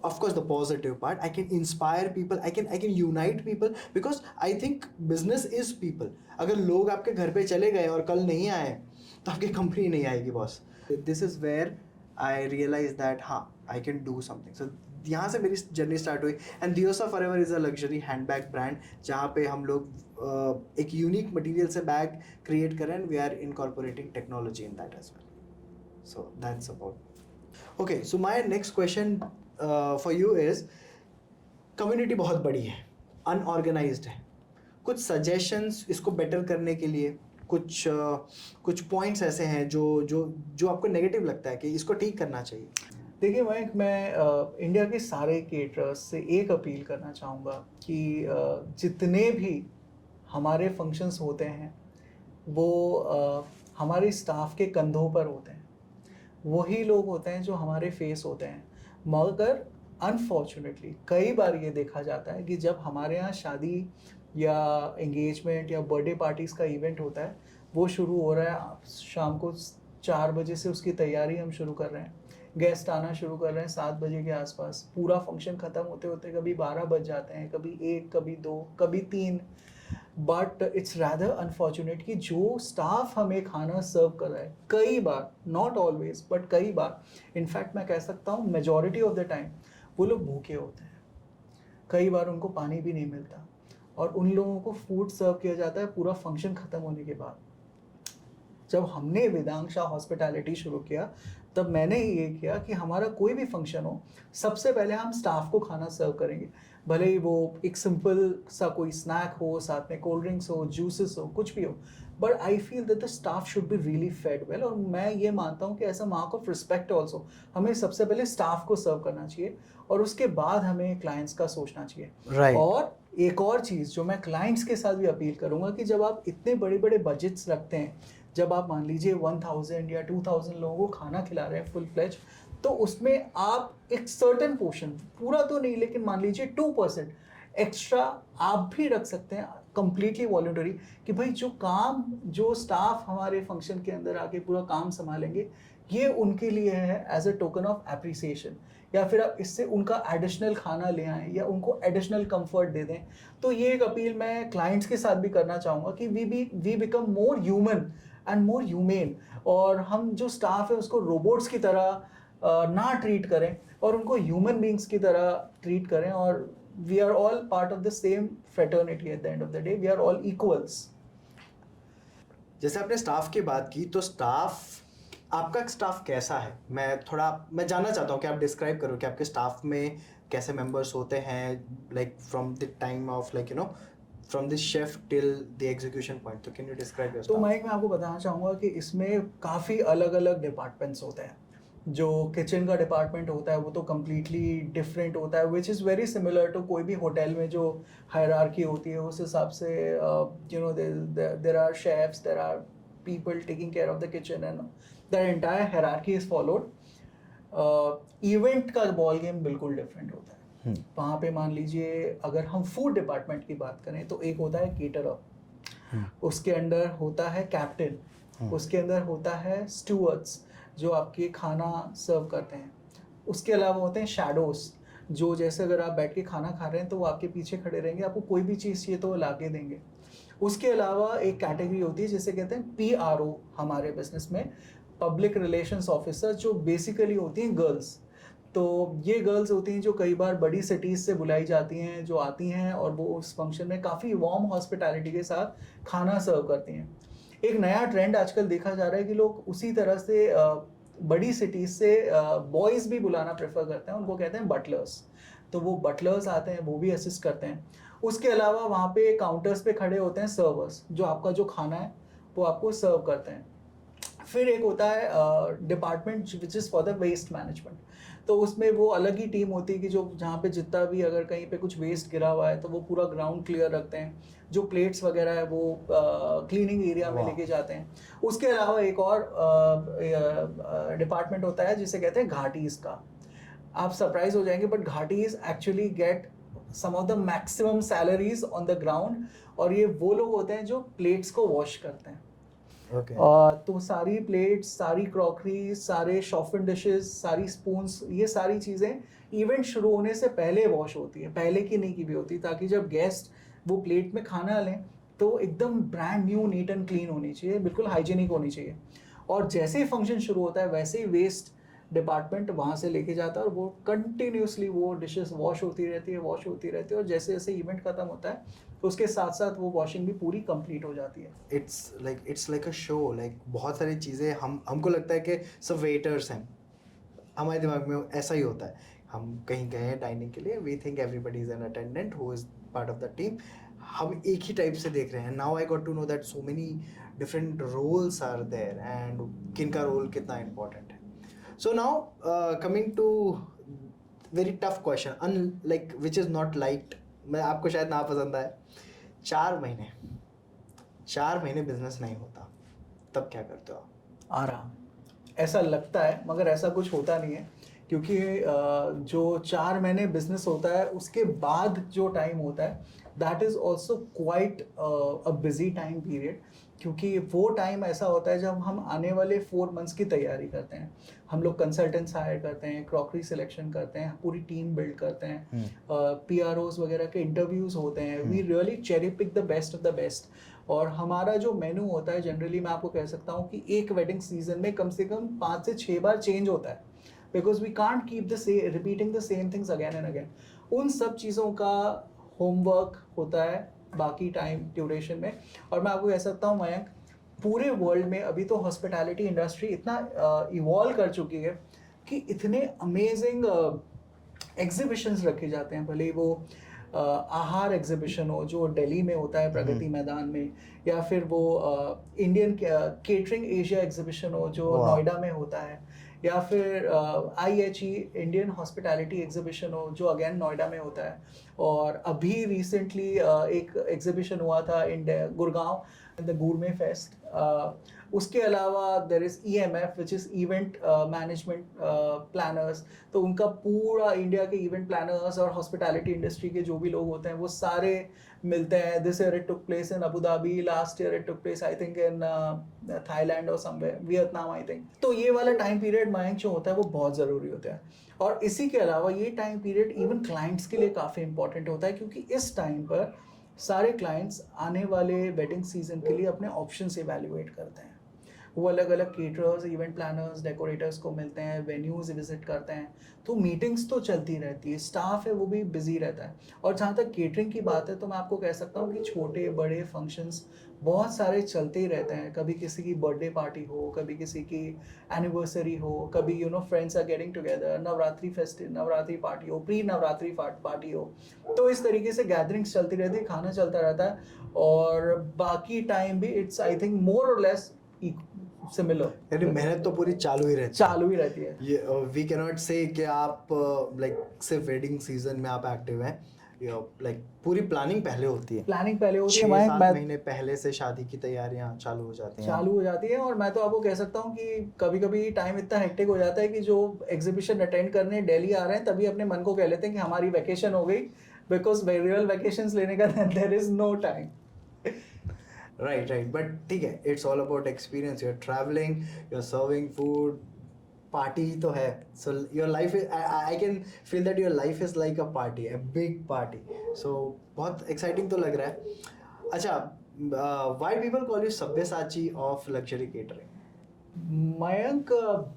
Of course, the positive part, I can inspire people, I can unite people, because I think business is people. अगर लोग आपके घर पे चले गए और कल नहीं आए तो आपकी कंपनी नहीं आएगी boss. This is where I realized that हाँ, I can do something. So यहाँ से मेरी जर्नी स्टार्ट हुई. And Diosa Forever is a luxury handbag brand जहाँ पे हम लोग एक यूनिक मटेरियल से बैग क्रिएट करें, and we are incorporating technology in that as well. So that's about. Okay, so my next question for you is, community बहुत बड़ी है, unorganized है. कुछ suggestions इसको better करने के लिए, कुछ points ऐसे हैं जो आपको negative लगता है कि इसको ठीक करना चाहिए. देखिए मयंक, मैं इंडिया के सारे केटरर्स से एक अपील करना चाहूँगा कि जितने भी हमारे फंक्शंस होते हैं वो हमारे स्टाफ के कंधों पर होते हैं. वही लोग होते हैं जो हमारे फेस होते हैं. मगर अनफॉर्चुनेटली कई बार ये देखा जाता है कि जब हमारे यहाँ शादी या एंगेजमेंट या बर्थडे पार्टीज़ का इवेंट होता है, वो शुरू हो रहा है शाम को 4 बजे से, उसकी तैयारी हम शुरू कर रहे हैं, गेस्ट आना शुरू कर रहे हैं 7 बजे के आसपास, पूरा फंक्शन ख़त्म होते होते कभी 12 बज जाते हैं, कभी 1, कभी 2, कभी 3. बट इट्स रैदर अनफॉर्चुनेट कि जो स्टाफ हमें खाना सर्व कर रहा है, कई बार, नॉट ऑलवेज बट कई बार, इनफैक्ट मैं कह सकता हूँ मेजॉरिटी ऑफ द टाइम वो लोग भूखे होते हैं. कई बार उनको पानी भी नहीं मिलता और उन लोगों को फूड सर्व किया जाता है पूरा फंक्शन ख़त्म होने के बाद। जब हमने वेदांशा हॉस्पिटैलिटी शुरू किया तब मैंने ये किया कि हमारा कोई भी फंक्शन हो, सबसे पहले हम स्टाफ को खाना सर्व करेंगे, भले ही वो एक सिंपल सा कोई स्नैक हो, साथ में कोल्ड ड्रिंक्स हो, जूसेस हो, कुछ भी हो, but I feel that the staff should be really fed well. और मैं ये मानता हूँ कि as a mark of respect also हमें सबसे पहले स्टाफ को सर्व करना चाहिए और उसके बाद हमें क्लाइंट्स का सोचना चाहिए। Right. और एक और चीज़ जो मैं क्लाइंट्स के साथ भी अपील करूँगा कि जब आप इतने बड़े बड़े बजट्स रखते हैं, जब आप मान लीजिए 1000 या 2000 लोगों को खाना खिला रहे हैं फुल फ्लेज, तो उसमें आप एक सर्टेन पोर्शन, पूरा तो नहीं लेकिन मान लीजिए 2% एक्स्ट्रा आप भी रख सकते हैं, कंप्लीटली वॉलंटरी, कि भाई जो स्टाफ हमारे फंक्शन के अंदर आके पूरा काम संभालेंगे, ये उनके लिए है as a token of appreciation, या फिर आप इससे उनका एडिशनल खाना ले आएँ या उनको एडिशनल कंफर्ट दे दें। तो ये एक अपील मैं क्लाइंट्स के साथ भी करना चाहूँगा कि we become more human and more humane, और हम जो स्टाफ है उसको रोबोट्स की तरह ना ट्रीट करें और उनको ह्यूमन बींग्स की तरह ट्रीट करें, और we are all part of the same fraternity, at the end of the day we are all equals. जैसे आपने स्टाफ की बात की, तो आपका स्टाफ कैसा है? मैं जानना चाहता हूँ कि आप डिस्क्राइब करो कि आपके स्टाफ में कैसे मेंबर्स होते हैं, like from the time of from the chef till the execution point. तो कैन यू डिस्क्राइब योर तो स्टाफ? माइक, मैं आपको बताना चाहूँगा कि इसमें काफ़ी अलग अलग डिपार्टमेंट्स होते हैं। जो किचन का डिपार्टमेंट होता है वो तो कम्प्लीटली डिफरेंट होता है, which is very similar to कोई भी होटल में जो हायरार्की होती है, उस हिसाब से there are chefs, there are people taking care of the kitchen and the entire hierarchy is followed. Event का बॉल गेम बिल्कुल डिफरेंट होता है। वहाँ पे मान लीजिए अगर हम फूड डिपार्टमेंट की बात करें तो एक होता है केटरर, उसके अंदर होता है कैप्टन, उसके अंदर होता है स्टूअर्ड्स जो आपके खाना सर्व करते हैं, उसके अलावा होते हैं शैडोज जो जैसे अगर आप बैठ के खाना खा रहे हैं तो वो आपके पीछे खड़े रहेंगे, आपको कोई भी चीज़ चाहिए तो वो ला के देंगे। उसके अलावा एक कैटेगरी होती है जिसे कहते हैं PRO हमारे बिजनेस में, पब्लिक रिलेशंस ऑफिसर, जो बेसिकली होती हैं गर्ल्स। तो ये गर्ल्स होती हैं जो कई बार बड़ी सिटीज़ से बुलाई जाती हैं, जो आती हैं और वो उस फंक्शन में काफ़ी वार्म हॉस्पिटैलिटी के साथ खाना सर्व करती हैं। एक नया ट्रेंड आजकल देखा जा रहा है कि लोग उसी तरह से बड़ी सिटीज़ से बॉयज़ भी बुलाना प्रेफर करते हैं, उनको कहते हैं बटलर्स। तो वो बटलर्स आते हैं, वो भी असिस्ट करते हैं। उसके अलावा वहाँ पे काउंटर्स पे खड़े होते हैं सर्वर्स, जो आपका जो खाना है वो आपको सर्व करते हैं। फिर एक होता है department which is for the waste management. तो उसमें वो अलग ही टीम होती है कि जो जहाँ पे जितना भी अगर कहीं पे कुछ वेस्ट गिरा हुआ है तो वो पूरा ग्राउंड क्लियर रखते हैं, जो प्लेट्स वगैरह है वो क्लीनिंग एरिया में लेके जाते हैं। उसके अलावा एक और डिपार्टमेंट होता है जिसे कहते हैं घाटीज़ का। आप सरप्राइज हो जाएंगे बट घाटीज़ actually get some of the maximum salaries on the ground, और ये वो लोग होते हैं जो प्लेट्स को वॉश करते हैं। Okay. तो सारी प्लेट्स, सारी क्रॉकरी, सारे शॉफन डिशेस, सारी स्पून्स, ये सारी चीज़ें इवेंट शुरू होने से पहले वॉश होती है, पहले की नहीं की भी होती, ताकि जब गेस्ट वो प्लेट में खाना लें तो एकदम brand new, neat and clean होनी चाहिए, बिल्कुल हाइजीनिक होनी चाहिए। और जैसे ही फंक्शन शुरू होता है वैसे ही वेस्ट डिपार्टमेंट वहाँ से लेके जाता है और वो कंटिन्यूसली वो डिशेस वॉश होती रहती है, और जैसे जैसे इवेंट खत्म होता है उसके साथ साथ वो वॉशिंग भी पूरी कंप्लीट हो जाती है। It's like a show, like बहुत सारी चीज़ें हमको लगता है कि सब वेटर्स हैं, हमारे दिमाग में ऐसा ही होता है। हम कहीं गए हैं डाइनिंग के लिए, we think everybody is an attendant who is part of the team, हम एक ही टाइप से देख रहे हैं। Now I got to know that so many different roles are there and किनका रोल कितना इम्पोर्टेंट है। So now coming to very tough question, like which is not light, मैं आपको शायद ना पसंद आए। 4 महीने बिजनेस नहीं होता, तब क्या करते हो आप? आराम, ऐसा लगता है मगर ऐसा कुछ होता नहीं है, क्योंकि जो 4 महीने बिजनेस होता है उसके बाद जो टाइम होता है that is also quite a busy time period, क्योंकि वो टाइम ऐसा होता है जब हम आने वाले 4 मंथ्स की तैयारी करते हैं। हम लोग कंसल्टेंट्स हायर करते हैं, क्रॉकरी सिलेक्शन करते हैं, पूरी टीम बिल्ड करते हैं, PROs वगैरह के इंटरव्यूज़ होते हैं, we really cherry pick the best of the best. और हमारा जो मेनू होता है जनरली मैं आपको कह सकता हूँ कि एक वेडिंग सीजन में कम से कम 5 से 6 बार चेंज होता है, because we can't keep repeating the same things again and again. उन सब चीज़ों का होमवर्क होता है बाकी टाइम ड्यूरेशन में। और मैं आपको कह सकता हूँ मयंक, पूरे वर्ल्ड में अभी तो हॉस्पिटैलिटी इंडस्ट्री इतना इवॉल्व कर चुकी है कि इतने अमेजिंग एग्जीबिशंस रखे जाते हैं, भले ही वो आहार एग्जीबिशन हो जो दिल्ली में होता है प्रगति मैदान में, या फिर वो इंडियन केटरिंग एशिया एग्जीबिशन हो जो वाह। नोएडा में होता है, या फिर IHE इंडियन हॉस्पिटैलिटी एग्जीबिशन हो जो अगेन नोएडा में होता है। और अभी रिसेंटली एक एग्जीबिशन हुआ था इन गुड़गांव, द गूरमे फेस्ट। उसके अलावा there is EMF which is event management planners. तो उनका पूरा इंडिया के इवेंट प्लानर्स और हॉस्पिटैलिटी इंडस्ट्री के जो भी लोग होते हैं वो सारे मिलते हैं। This year it took place in Abu Dhabi, last year it took place I think in Thailand और समवेयर, वियतनाम आई थिंक। तो ये वाला टाइम पीरियड मयंक जो होता है वो बहुत ज़रूरी होता है। और इसी के अलावा ये टाइम पीरियड इवन क्लाइंट्स के लिए काफ़ी इंपॉर्टेंट होता है, क्योंकि इस टाइम पर सारे क्लाइंट्स आने वाले वेडिंग सीजन के लिए अपने ऑप्शंस इवैल्यूएट करते हैं। वो अलग अलग केटरर्स, इवेंट प्लानर्स, डेकोरेटर्स को मिलते हैं, वेन्यूज़ विजिट करते हैं। तो मीटिंग्स तो चलती रहती है, स्टाफ है वो भी बिजी रहता है। और जहाँ तक केटरिंग की बात है तो मैं आपको कह सकता हूँ कि छोटे बड़े फंक्शंस बहुत सारे चलते ही रहते हैं। कभी किसी की बर्थडे पार्टी हो, कभी किसी की एनिवर्सरी हो, कभी friends are getting together, Navratri party हो, प्री नवरात्रि पार्टी हो। तो इस तरीके से गैदरिंग्स चलती रहती है, खाना चलता रहता है, और बाकी टाइम भी इट्स आई थिंक मोर और लेस सिमिलर, यानी मेहनत तो पूरी चालू ही रहती चालू ही रहती है। ये वी कैन नॉट से कि आप लाइक सिर्फ वेडिंग सीजन में आप एक्टिव हैं, लाइक पूरी प्लानिंग पहले होती है। प्लानिंग पहले होती है, 6-7 मैं महीने पहले से शादी की तैयारियां चालू हो जाती हैं। चालू हो जाती है। और मैं तो आपको कह सकता हूँ कि कभी कभी टाइम इतना हेक्टिक हो जाता है कि जो एग्जीबिशन अटेंड करने दिल्ली आ रहे हैं तभी अपने मन को कह लेते हैं कि हमारी वैकेशन हो गई, बिकॉज रियल वैकेशंस लेने का there is no time. Right but ठीक है, it's all about experience. You are travelling, you are serving food, party तो है। So your life is, I can feel that your life is like a party, a big party. So बहुत exciting तो लग रहा है। अच्छा, why people call you Sabyasachi of luxury catering? Mayank,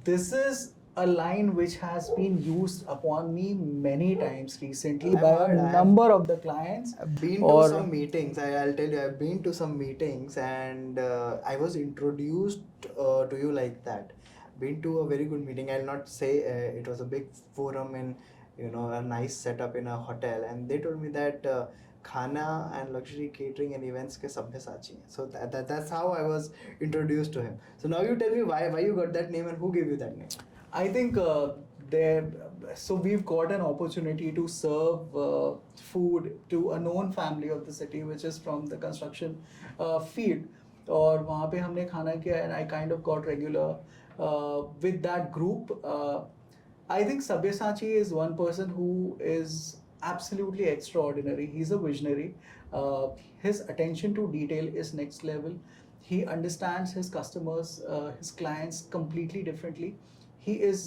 this is a line which has been used upon me many times recently I've by heard, a number of the clients. I've been to Or some meetings. I'll tell you, I've been to some meetings, and I was introduced to you like that. Been to a very good meeting. I'll not say it was a big forum in, a nice setup in a hotel, and they told me that khana and luxury catering and events ke Sabyasachi hain. So that's how I was introduced to him. So now you tell me why you got that name and who gave you that name? I think so we've got an opportunity to serve food to a known family of the city which is from the construction field. और वहाँ पे हमने खाना किया, and I kind of got regular with that group. I think Sabyasachi is one person who is absolutely extraordinary. He's a visionary. His attention to detail is next level. He understands his customers, his clients completely differently. He is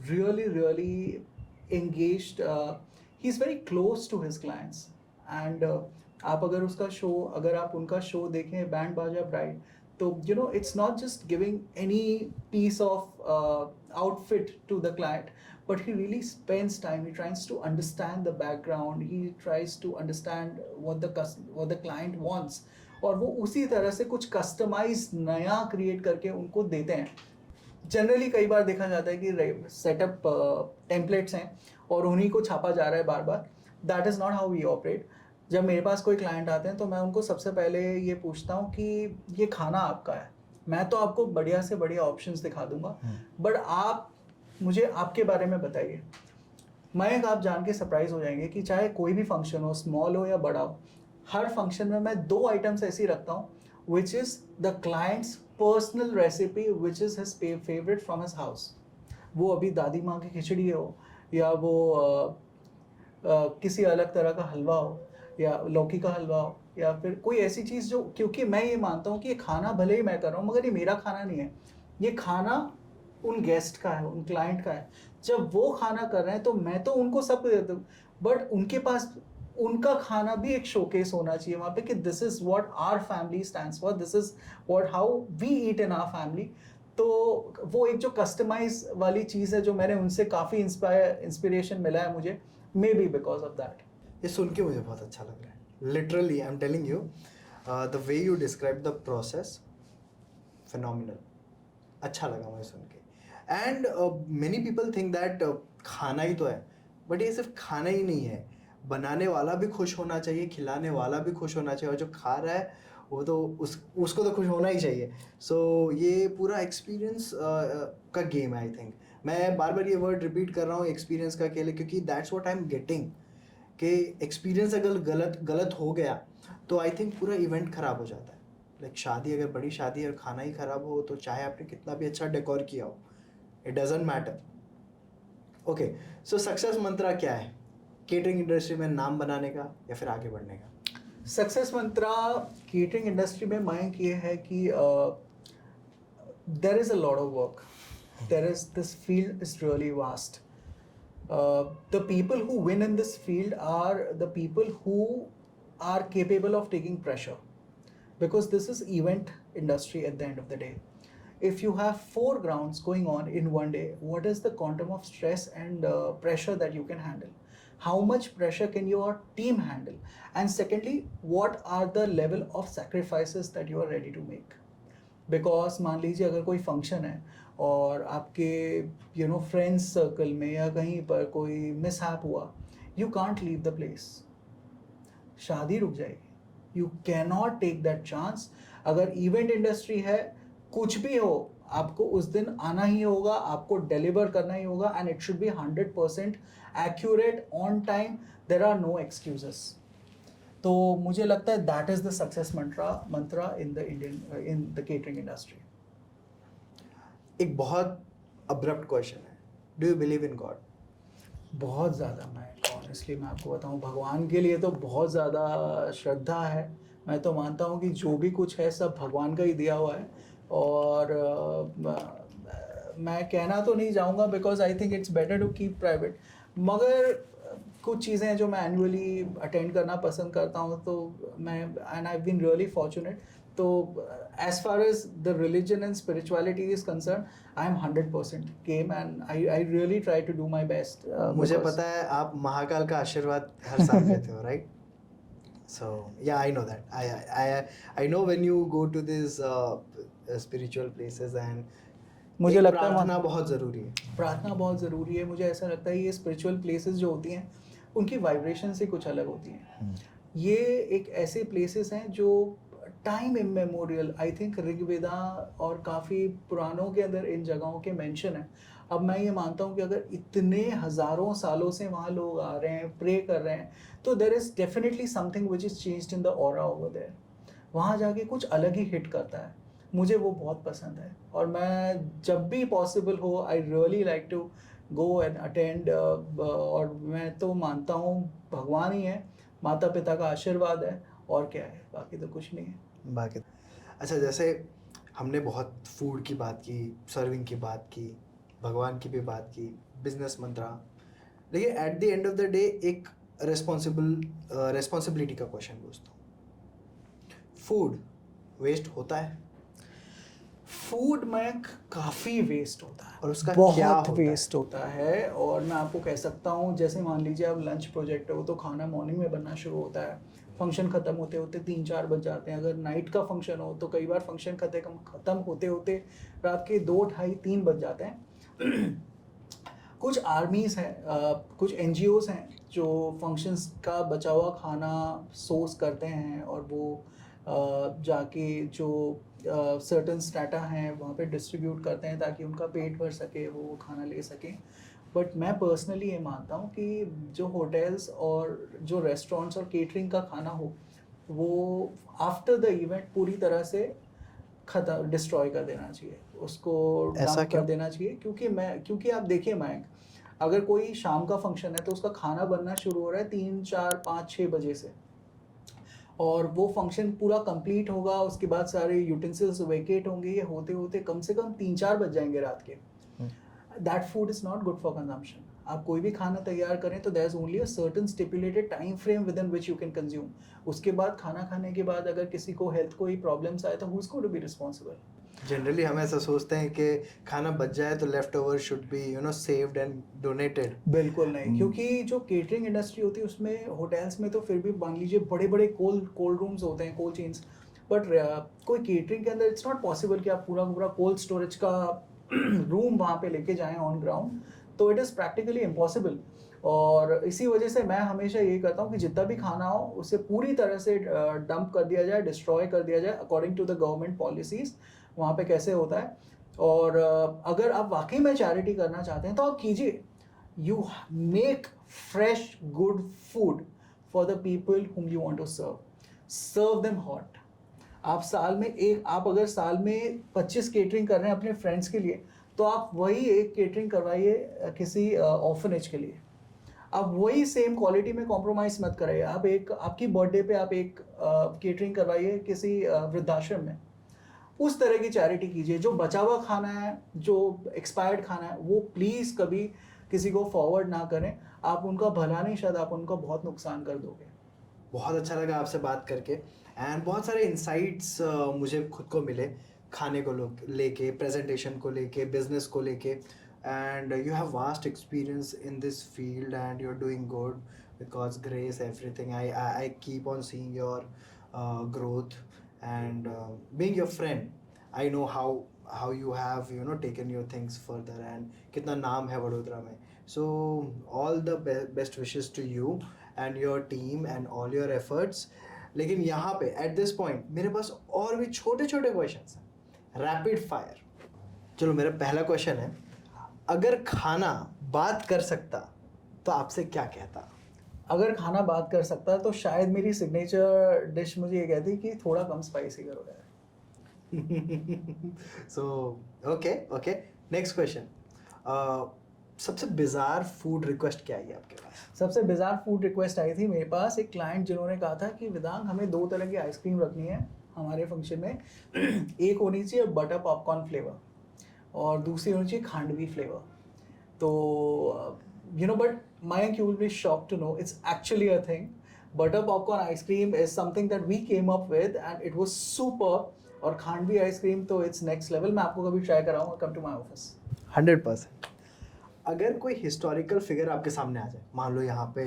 really engaged. He's very close to his clients. And आप अगर आप उनका show देखें, band बाजा bride, तो it's not just giving any piece of outfit to the client, but he really spends time. He tries to understand the background. He tries to understand what the client wants, और वो उसी तरह से कुछ customise नया create करके उनको देते हैं। जनरली कई बार देखा जाता है कि सेटअप टेम्पलेट्स हैं और उन्हीं को छापा जा रहा है बार बार। That is not how we operate. जब मेरे पास कोई क्लाइंट आते हैं तो मैं उनको सबसे पहले ये पूछता हूँ कि ये खाना आपका है, मैं तो आपको बढ़िया से बढ़िया ऑप्शंस दिखा दूंगा, बट आप मुझे आपके बारे में बताइए। मयंक, आप जान के सरप्राइज हो जाएंगे कि चाहे कोई भी फंक्शन हो, स्मॉल हो या बड़ा हो, हर फंक्शन में मैं 2 आइटम्स ऐसी रखता हूँ which is the clients personal recipe which is his favourite from his house. वो अभी दादी माँ की खिचड़ी हो, या वो किसी अलग तरह का हलवा हो, या लौकी का हलवा हो, या फिर कोई ऐसी चीज़ जो, क्योंकि मैं ये मानता हूँ कि ये खाना भले ही मैं कर रहा हूँ मगर ये मेरा खाना नहीं है, ये खाना उन गेस्ट का है, उन क्लाइंट का है। जब वो खाना कर रहे हैं तो मैं तो उनको सब देता हूँ, बट उनके पास उनका खाना भी एक शोकेस होना चाहिए वहाँ पे कि this is what our family stands for, this is what how we eat in our family. तो वो एक जो कस्टमाइज वाली चीज़ है जो मैंने उनसे काफ़ी इंस्पिरेशन मिला है मुझे, may be because of that. ये सुन के मुझे बहुत अच्छा लग रहा है. Literally I am telling you, the way you describe the process, phenomenal. अच्छा लगा मुझे सुन के. And many people think that खाना ही तो है, बट ये सिर्फ खाना ही नहीं है. बनाने वाला भी खुश होना चाहिए, खिलाने वाला भी खुश होना चाहिए, और जो खा रहा है वो तो उसको तो खुश होना ही चाहिए. सो ये पूरा एक्सपीरियंस का गेम है. आई थिंक मैं बार बार ये वर्ड रिपीट कर रहा हूँ, एक्सपीरियंस का अकेले, क्योंकि that's what I am getting. कि एक्सपीरियंस अगर गलत हो गया तो आई थिंक पूरा इवेंट ख़राब हो जाता है. लाइक शादी, अगर बड़ी शादी और खाना ही ख़राब हो तो चाहे आपने कितना भी अच्छा डेकोर किया हो, it doesn't matter. Okay, so success mantra क्या है केटरिंग इंडस्ट्री में, नाम बनाने का या फिर आगे बढ़ने का? सक्सेस मंत्रा केटरिंग इंडस्ट्री में मयंक ये है कि there is a lot of work. There is, this field is really vast. The people who win in this field are the people who are capable of taking pressure, because this is event industry at the end of the day. If you have 4 grounds going on in one day, what is the quantum of stress and pressure that you can handle? How much pressure can your team handle? And secondly, what are the level of sacrifices that you are ready to make? Because मान लीजिए अगर कोई function है और आपके friends circle में या कहीं पर कोई मिसहैप हुआ, you can't leave the place. शादी रुक जाएगी. You can not take that chance. अगर इवेंट इंडस्ट्री है, कुछ भी हो, आपको उस दिन आना ही होगा, आपको डिलीवर करना ही होगा, and it should be 100% accurate, on time. There are no excuses. तो मुझे लगता है that is the success mantra in the catering industry. एक बहुत अब्रप्ट क्वेश्चन है, do you believe in God? बहुत ज़्यादा. मैं ऑनेस्टली मैं आपको बताऊं, भगवान के लिए तो बहुत ज़्यादा श्रद्धा है. मैं तो मानता हूं कि जो भी कुछ है सब भगवान का ही दिया हुआ है. और मैं कहना तो नहीं चाहूँगा because I think it's better to keep private, मगर कुछ चीज़ें हैं जो मैं एनुअली अटेंड करना पसंद करता हूँ. तो मैं, and I been really fortunate. तो as far as the religion and spirituality is concerned, I am 100% game, and I really try to do my best. मुझे पता है आप महाकाल का आशीर्वाद हर साल लेते हो, right? So yeah I know that. I know when you go to this spiritual places, and मुझे लगता है प्रार्थना बहुत ज़रूरी है. प्रार्थना बहुत ज़रूरी है. मुझे ऐसा लगता है ये स्पिरिचुअल प्लेसेस जो होती हैं उनकी वाइब्रेशन से कुछ अलग होती हैं. ये एक ऐसे प्लेसेस हैं जो time immemorial, I think Rigveda और काफ़ी पुराणों के अंदर इन जगहों के मेंशन है. अब मैं ये मानता हूँ कि अगर इतने हज़ारों सालों से वहाँ लोग आ रहे हैं, प्रे कर रहे हैं, तो there is definitely something which is changed in the aura over there. वहाँ जाके कुछ अलग ही हिट करता है. मुझे वो बहुत पसंद है, और मैं जब भी पॉसिबल हो, I really like to go and attend. और मैं तो मानता हूँ भगवान ही है, माता पिता का आशीर्वाद है, और क्या है, बाकी तो कुछ नहीं है. बाकी अच्छा, जैसे हमने बहुत फूड की बात की, सर्विंग की बात की, भगवान की भी बात की, बिजनेस मंत्रा, लेकिन eight the end of the day एक रिस्पॉन्सिबिलिटी का क्वेश्चन पूछता हूँ. फूड वेस्ट होता है? फूड में काफ़ी वेस्ट होता है, और उसका क्या बहुत होता है? वेस्ट होता है. और मैं आपको कह सकता हूँ, जैसे मान लीजिए आप लंच प्रोजेक्ट हो तो खाना मॉर्निंग में बनना शुरू होता है, फंक्शन ख़त्म होते होते 3-4 बज जाते हैं. अगर नाइट का फंक्शन हो तो कई बार फंक्शन ख़त्म होते होते रात के 2, 2:30, 3 बज जाते हैं. कुछ आर्मीज़ हैं, कुछ NGOs हैं जो फंक्शंस का बचा हुआ खाना सोर्स करते हैं, और वो जाके जो सर्टन स्टाटा हैं वहाँ पे डिस्ट्रीब्यूट करते हैं ताकि उनका पेट भर सके, वो खाना ले सकें. बट मैं पर्सनली ये मानता हूँ कि जो होटल्स और जो रेस्टोरेंट्स और केटरिंग का खाना हो, वो आफ्टर द इवेंट पूरी तरह से डिस्ट्रॉय कर देना चाहिए, उसको ऐसा डंप कर देना चाहिए. क्योंकि आप देखिए मयंक, अगर कोई शाम का फंक्शन है तो उसका खाना बनना शुरू हो रहा है 3, 4, 5, 6 बजे से, और वो फंक्शन पूरा कंप्लीट होगा, उसके बाद सारे यूटेंसिल्स वेकेट होंगे, ये होते होते कम से कम 3-4 बज जाएंगे रात के. That food is not good for consumption. आप कोई भी खाना तैयार करें तो there is only a certain stipulated time frame within which you can consume. उसके बाद खाना खाने के बाद अगर किसी को हेल्थ कोई प्रॉब्लम्स आए तो who is going to be responsible? Generally हम ऐसा सोचते हैं कि खाना बच जाए तो leftover should be saved and donated. बिल्कुल नहीं, क्योंकि जो केटरिंग इंडस्ट्री होती है उसमें होटल्स में तो फिर भी मान लीजिए बड़े बड़े कोल्ड रूम्स होते हैं, कोल्ड चेन्स, बट कोई केटरिंग के अंदर इट्स नॉट पॉसिबल कि आप पूरा पूरा कोल्ड स्टोरेज का रूम वहाँ पे लेके जाएं ऑन ग्राउंड, तो इट इज़ प्रैक्टिकली इम्पॉसिबल। और इसी वजह से मैं हमेशा ये करता हूँ कि जितना भी खाना हो उसे पूरी तरह से डंप कर दिया जाए, डिस्ट्रॉय कर दिया जाए according to the government policies वहाँ पे कैसे होता है। और अगर आप वाकई में चैरिटी करना चाहते हैं तो आप कीजिए, you make fresh good food for the people whom you want to serve them hot. आप अगर साल में 25 केटरिंग कर रहे हैं अपने फ्रेंड्स के लिए, तो आप वही एक केटरिंग करवाइए किसी ऑर्फनेज के लिए। आप वही सेम क्वालिटी में कॉम्प्रोमाइज मत कराइए। आप आपकी बर्थडे पे आप एक केटरिंग करवाइए किसी वृद्धाश्रम में। उस तरह की चैरिटी कीजिए। जो बचा हुआ खाना है, जो एक्सपायर्ड खाना है, वो प्लीज़ कभी किसी को फॉरवर्ड ना करें। आप उनका भला नहीं, शायद आप उनका बहुत नुकसान कर दोगे। बहुत अच्छा लगा आपसे बात करके एंड बहुत सारे इंसाइट्स मुझे खुद को मिले खाने को लेके, प्रेजेंटेशन को लेके, बिजनेस को लेके। And you have vast experience in this field and you are doing good because grace everything. I keep on seeing your growth and being your friend I know how you have taken your things further and कितना नाम है वडोदरा में। So all the best wishes to you and your team and all your efforts। लेकिन यहाँ पे at this point मेरे पास और भी छोटे छोटे क्वेश्चंस हैं, रैपिड फायर। चलो मेरा पहला क्वेश्चन है, अगर खाना बात कर सकता तो आपसे क्या कहता? अगर खाना बात कर सकता तो शायद मेरी सिग्नेचर डिश मुझे ये कहती कि थोड़ा कम स्पाइसी करो यार। So okay next question। सबसे बिजार फूड रिक्वेस्ट क्या आई है आपके पास? सबसे बिजार फूड रिक्वेस्ट आई थी मेरे पास एक क्लाइंट जिन्होंने कहा था कि वेदांग हमें 2 तरह की आइसक्रीम रखनी है हमारे फंक्शन में। एक होनी चाहिए बटर पॉपकॉर्न फ्लेवर और दूसरी होनी चाहिए खांडवी फ्लेवर। तो but Mayank, you will be shocked to know it's actually a thing. Butter popcorn ice cream is something that we came up with and it was super। और khandvi ice cream तो it's next level. मैं आपको कभी try कराऊंगा, come to my office. 100%। अगर कोई historical figure आपके सामने आ जाए, मान लो यहाँ पे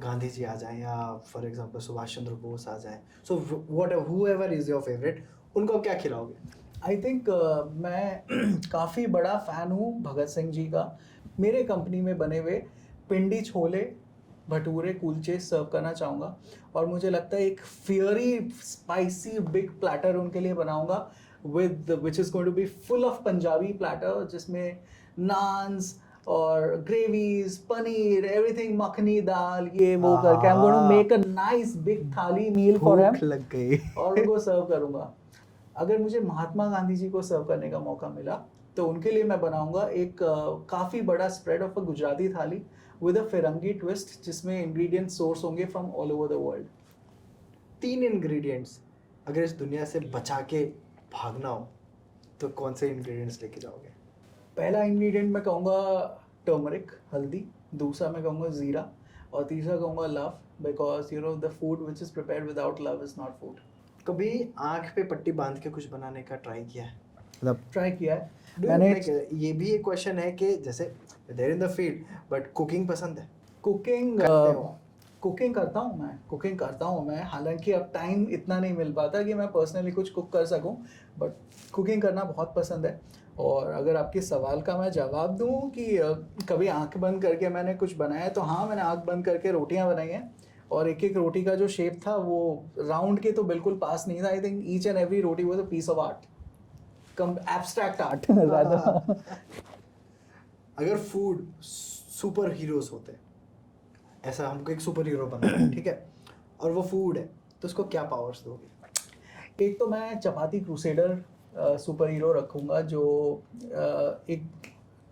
गांधी जी आ जाए या फॉर एग्जांपल सुभाष चंद्र बोस आ जाए, so what whoever is your favourite, उनको आप क्या खिलाओगे? आई थिंक मैं काफ़ी बड़ा फ़ैन हूँ भगत सिंह जी का। मेरे कंपनी में बने हुए पिंडी छोले भटूरे कुलचे सर्व करना चाहूँगा और मुझे लगता है एक फियरी स्पाइसी बिग प्लेटर उनके लिए बनाऊँगा which is going to be full of Punjabi platter, जिसमें नान्स और ग्रेवीज, पनीर, एवरीथिंग, मखनी दाल, ये वो करके I am going to make a nice big thali meal for him. भूख लग गई। और उनको सर्व करूँगा। अगर मुझे महात्मा गांधी जी को सर्व करने का मौका मिला तो उनके लिए मैं बनाऊंगा एक काफ़ी बड़ा स्प्रेड ऑफ अ गुजराती थाली विद अ फिरंगी ट्विस्ट, जिसमें इंग्रेडिएंट सोर्स होंगे from all over the world. 3 ingredients अगर इस दुनिया से बचा के भागना हो तो कौन से इंग्रेडिएंट्स लेके जाओगे? पहला इंग्रेडिएंट मैं कहूँगा टर्मरिक, हल्दी। दूसरा मैं कहूँगा ज़ीरा और तीसरा कहूँगा love, because the food which is prepared without love is not food. कभी आँख पे पट्टी बांध के कुछ बनाने का ट्राई किया है? मतलब ट्राई किया है मैंने। मैंने। ये भी एक क्वेश्चन है कि जैसे there in the field but cooking पसंद है? कुकिंग करते हो? कुकिंग करता हूँ मैं। हालांकि अब टाइम इतना नहीं मिल पाता कि मैं पर्सनली कुछ कुक कर सकूँ, बट कुकिंग करना बहुत पसंद है। और अगर आपके सवाल का मैं जवाब दूँ कि कभी आंख बंद करके मैंने कुछ बनाया है, तो हाँ, मैंने आंख बंद करके रोटियाँ बनाई हैं और एक एक रोटी का जो शेप था वो राउंड के तो बिल्कुल पास नहीं था। I think each and every roti was a piece of art, कम एब्स्ट्रैक्ट आर्ट rather। अगर फूड सुपर हीरोज होते, ऐसा हमको एक सुपर हीरो बनना है, ठीक है, और वो फूड है, तो उसको क्या पावर्स दोगे? एक तो मैं चपाती क्रूसेडर सुपर हीरो रखूँगा जो एक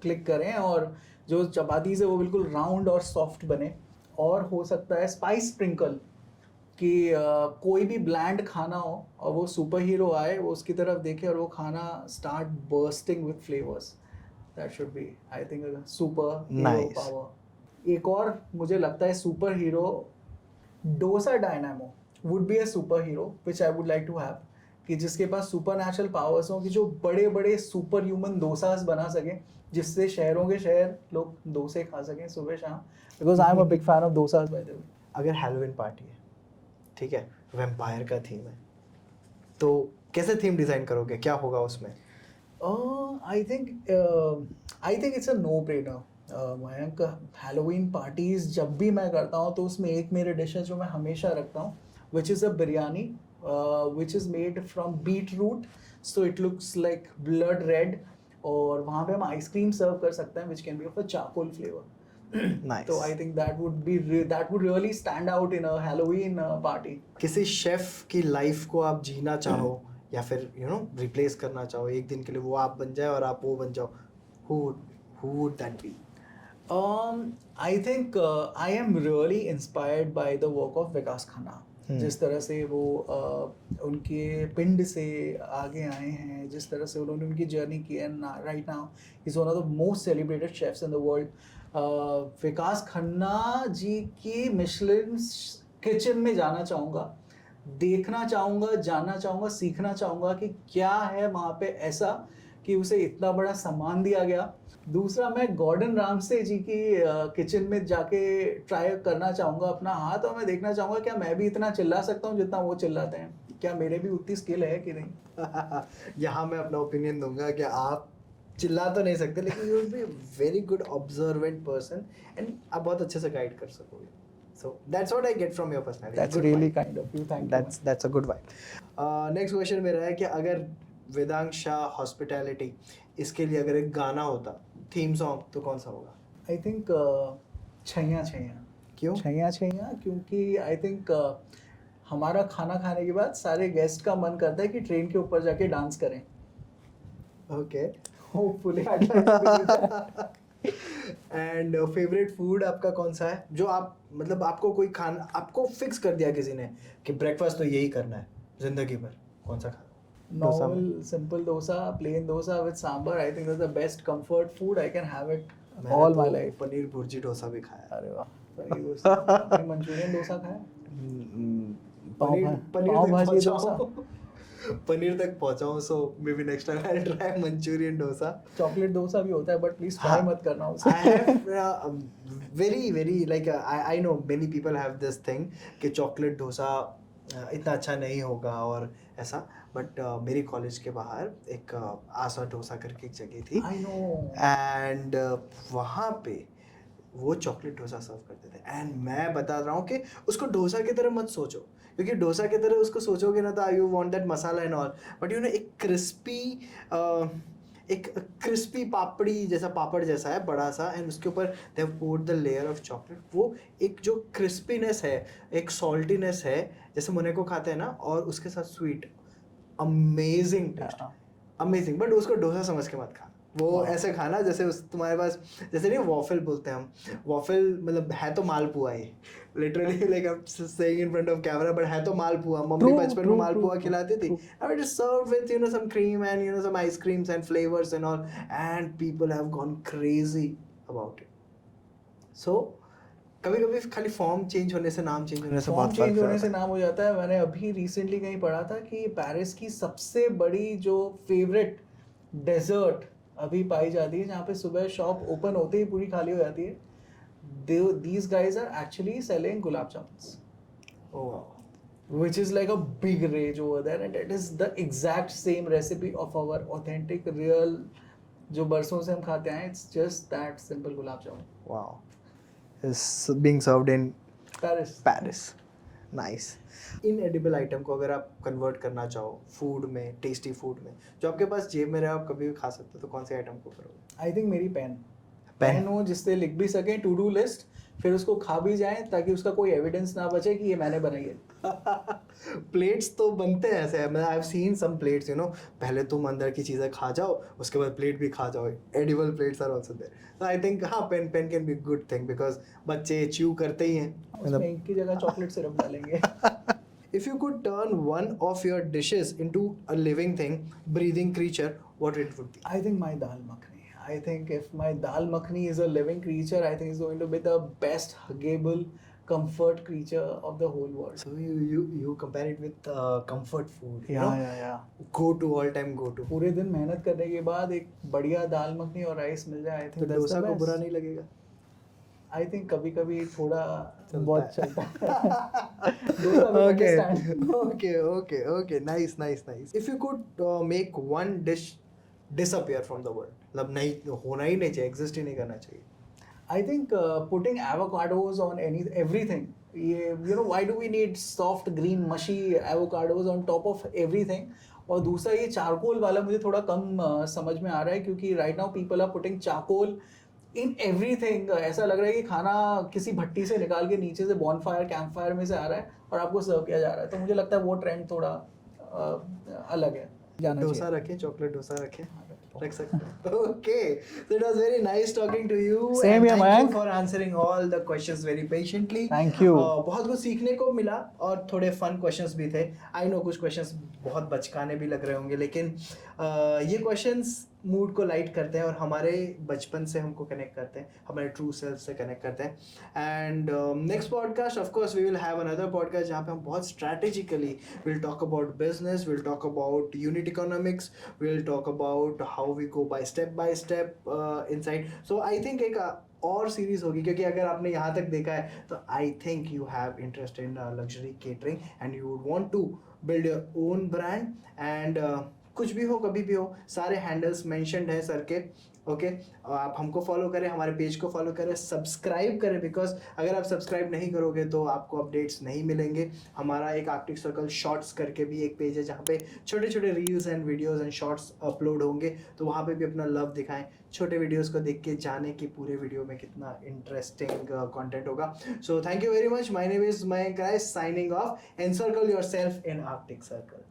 क्लिक करें और जो चपाती से वो बिल्कुल राउंड और सॉफ्ट बने। और हो सकता है स्पाइस स्प्रिंकल कि कोई भी ब्लैंड खाना हो और वो सुपर हीरो आए, वो उसकी तरफ देखे और वो खाना start bursting with flavours. That should be I think superhero power. एक और मुझे लगता है superhero dosa dynamo would be a superhero which I would like to have, कि जिसके पास सुपर नेचुरल पावर्स हों, कि जो बड़े बड़े सुपर ह्यूमन डोसास बना सकें, जिससे शहरों के शहर लोग डोसे खा सकें सुबह शाम, because I am a big fan of dosas by the way. अगर हैलोवीन पार्टी है, ठीक है, वैम्पायर का थीम है, तो कैसे थीम डिजाइन करोगे, क्या होगा उसमें? I think it's a no brainer Mayank. Halloween parties जब भी मैं करता हूँ तो उसमें एक मेरे डिश है जो मैं हमेशा रखता हूँ, which is a biryani which is made from beetroot, so it looks like blood red, और वहाँ पे हम आइसक्रीम सर्व कर सकते हैं which can be of a charcoal flavour. Nice. तो I think that would really stand out in a Halloween party. किसी chef की लाइफ को आप जीना चाहो या फिर रिप्लेस करना चाहो एक दिन के लिए, वो आप बन जाए और आप वो बन जाओ, who would that be? I think I am really inspired by the work of विकास खन्ना। जिस तरह से वो उनके पिंड से आगे आए हैं, जिस तरह से उन्होंने उनकी जर्नी की, and right now is one of the most celebrated chefs in the world. Vikas Khanna ji की मिशेलिन किचन में जाना चाहूँगा, देखना चाहूँगा, जानना चाहूँगा, सीखना चाहूँगा कि क्या है वहाँ पे ऐसा कि उसे इतना बड़ा सम्मान दिया गया। दूसरा, मैं गॉर्डन रामसे जी की किचन में जाके ट्राई करना चाहूँगा अपना हाथ, और मैं देखना चाहूँगा क्या मैं भी इतना चिल्ला सकता हूँ जितना वो चिल्लाते हैं, क्या मेरे भी उतनी स्किल है कि नहीं। यहाँ मैं अपना ओपिनियन दूंगा कि आप चिल्ला तो नहीं सकते, लेकिन you will be very good observant person and आप बहुत अच्छे से गाइड कर सकोगे। So that's what I get from your personality. That's Good really vibe. kind of you. Thank you. That's a good vibe. Next question मेरा है कि अगर वेदांग शाह हॉस्पिटैलिटी इसके लिए अगर एक गाना होता, थीम सॉन्ग, तो कौन सा होगा? I think Chaiyya Chaiyya. क्यों? छैया छैया क्योंकि आई थिंक हमारा खाना खाने के बाद सारे गेस्ट का मन करता है कि ट्रेन के ऊपर जाके डांस करें। Okay. Hopefully I'd like to do that. And favourite food आपका कौन सा है, जो आप मतलब आपको कोई खाना आपको फिक्स कर दिया किसी ने कि ब्रेकफास्ट तो यही करना है जिंदगी भर, कौन सा खाना? डोसा में? Normal simple dosa, plain dosa with sambar. I think that's the best comfort food. I can have it मैंने all तो my life. पनीर भुर्जी डोसा भी खाया। अरे वाह, पनीर डोसा। आपने मंचूरियन डोसा खाया? पाव भाजी डोसा। पनीर तक पहुंचाऊं, so may be next time I try Manchurian dosa. Chocolate dosa भी होता है, बट प्लीज ट्राई मत करना उसे। I have very like I know many people have this thing कि चॉकलेट डोसा इतना अच्छा नहीं होगा और ऐसा, बट मेरी कॉलेज के बाहर एक आशा डोसा करके एक जगह थी, I know. एंड वहाँ पे वो चॉकलेट डोसा सर्व करते थे, एंड मैं बता रहा हूँ कि उसको डोसा की तरह मत सोचो, क्योंकि डोसा की तरह उसको सोचोगे ना तो you want that masala and all, but एक क्रिस्पी पापड़ी जैसा, पापड़ जैसा है बड़ा सा, एंड उसके ऊपर they have put the layer of chocolate. वो एक जो क्रिस्पीनेस है, एक सॉल्टीनेस है, जैसे मुने को खाते हैं ना, और उसके साथ sweet, amazing taste, amazing. But उसको डोसा समझ के मत खा, वो ऐसे खाना जैसे तुम्हारे पास, जैसे नहीं वॉफल बोलते हैं हम, वॉफल मतलब है तो मालपुआ ही, literally like I am saying in front of camera, but है तो मालपुआ। मम्मी बचपन में मालपुआ खिलाती थी, and it is served with some cream and some ice creams and flavors and all, and people have gone crazy about it. So कभी कभी खाली form change होने से, नाम चेंज होने से फॉर्म बहुत चेंज फर्क होने से पड़ता है। नाम हो जाता है। मैंने अभी रिसेंटली कहीं पढ़ा था कि पेरिस की सबसे बड़ी जो फेवरेट डेजर्ट अभी पाई जाती है, जहाँ पे सुबह शॉप ओपन होते ही पूरी खाली हो जाती है, these guys are actually selling gulab jamuns, Oh wow. which is like a big rage over there, and it is the exact same recipe of our authentic real जो बरसों से हम खाते हैं। It's just that simple gulab jamun. Wow. Is being served in Paris. Nice. इनएडिबल item को अगर आप convert करना चाहो फूड में, टेस्टी फूड में, जो आपके पास जेब में रहे, आप कभी भी खा सकते हो, तो कौन से आइटम को करोगे? I think मेरी पेन हो जिससे लिख भी सकें टू डू लिस्ट, फिर उसको खा भी जाएं, ताकि उसका कोई एविडेंस ना बचे कि ये मैंने बनाई है। प्लेट्स तो बनते हैं ऐसे, मैं I have seen some plates, पहले तुम अंदर की चीज़ें खा जाओ, उसके बाद प्लेट भी खा जाओ। Edible plates are also there, so I think हाँ, pen can be good thing, because बच्चे च्यू करते ही हैं। उसमें एक की जगह चॉकलेट सिरप डालेंगे। If you could turn one of your dishes into a living thing, breathing creature, what it would be? I think my dal makhani. I think if my dal makhani is a living creature, I think it's going to be the best huggable, comfort creature of the whole world. So you compare it with comfort food. You Yeah, know? yeah, yeah. Go to all time go to. पूरे दिन मेहनत करने के बाद एक बढ़िया दाल मखनी और rice mill जाए, I तो think that's डोसा the को best. बुरा नहीं लगेगा? I think कभी कभी थोड़ा चलता बहुत है। चलता है. Dosa will Okay, understand. okay. Nice. If you could make one dish disappear from the world, मतलब नहीं होना ही नहीं चाहिए, exist ही नहीं करना चाहिए. I think putting avocados on everything. You know, why do we need soft green mushy avocados on top of everything? और दूसरा ये चारकोल वाला मुझे थोड़ा कम समझ में आ रहा है, क्योंकि right now people are putting charcoal in everything. ऐसा लग रहा है कि खाना किसी भट्टी से निकाल के नीचे से bonfire campfire में से आ रहा है और आपको सर्व किया जा रहा है. तो मुझे लगता है वो ट्रेंड थोड़ा अलग है, जाना डोसा चाहिए. रखें, चॉकलेट डोसा रखें, रख सकते हैं. Okay, so it was very nice talking to you. Same and here, thank Mayank. you for answering all the questions very patiently. Thank you. बहुत कुछ सीखने को मिला और थोड़े फन क्वेश्चंस भी थे. आई नो कुछ क्वेश्चंस बहुत बचकाने भी लग रहे होंगे, लेकिन ये क्वेश्चंस मूड को लाइट करते हैं और हमारे बचपन से हमको कनेक्ट करते हैं, हमारे ट्रू सेल्फ से कनेक्ट करते हैं. And next podcast of course we will have another podcast जहाँ पे हम बहुत strategically will talk about business, will talk about unit economics, will talk about how we go by step inside. So I think एक और series होगी, क्योंकि अगर आपने यहाँ तक देखा है तो I think you have interest in luxury catering and you would want to build your own brand. And कुछ भी हो, कभी भी हो, सारे हैंडल्स मेंशन्ड हैं सर के. ओके, आप हमको फॉलो करें, हमारे पेज को फॉलो करें, सब्सक्राइब करें, बिकॉज अगर आप सब्सक्राइब नहीं करोगे तो आपको अपडेट्स नहीं मिलेंगे. हमारा एक आर्टिक सर्कल शॉर्ट्स करके भी एक पेज है जहाँ पे छोटे छोटे reels and videos and shorts upload होंगे, तो वहाँ पे भी अपना लव दिखाएं. छोटे वीडियोस को देख के जाने कि पूरे वीडियो में कितना इंटरेस्टिंग कंटेंट होगा. So thank you very much. My name is Mayank Rai, signing off. Encircle yourself in Arctic circle.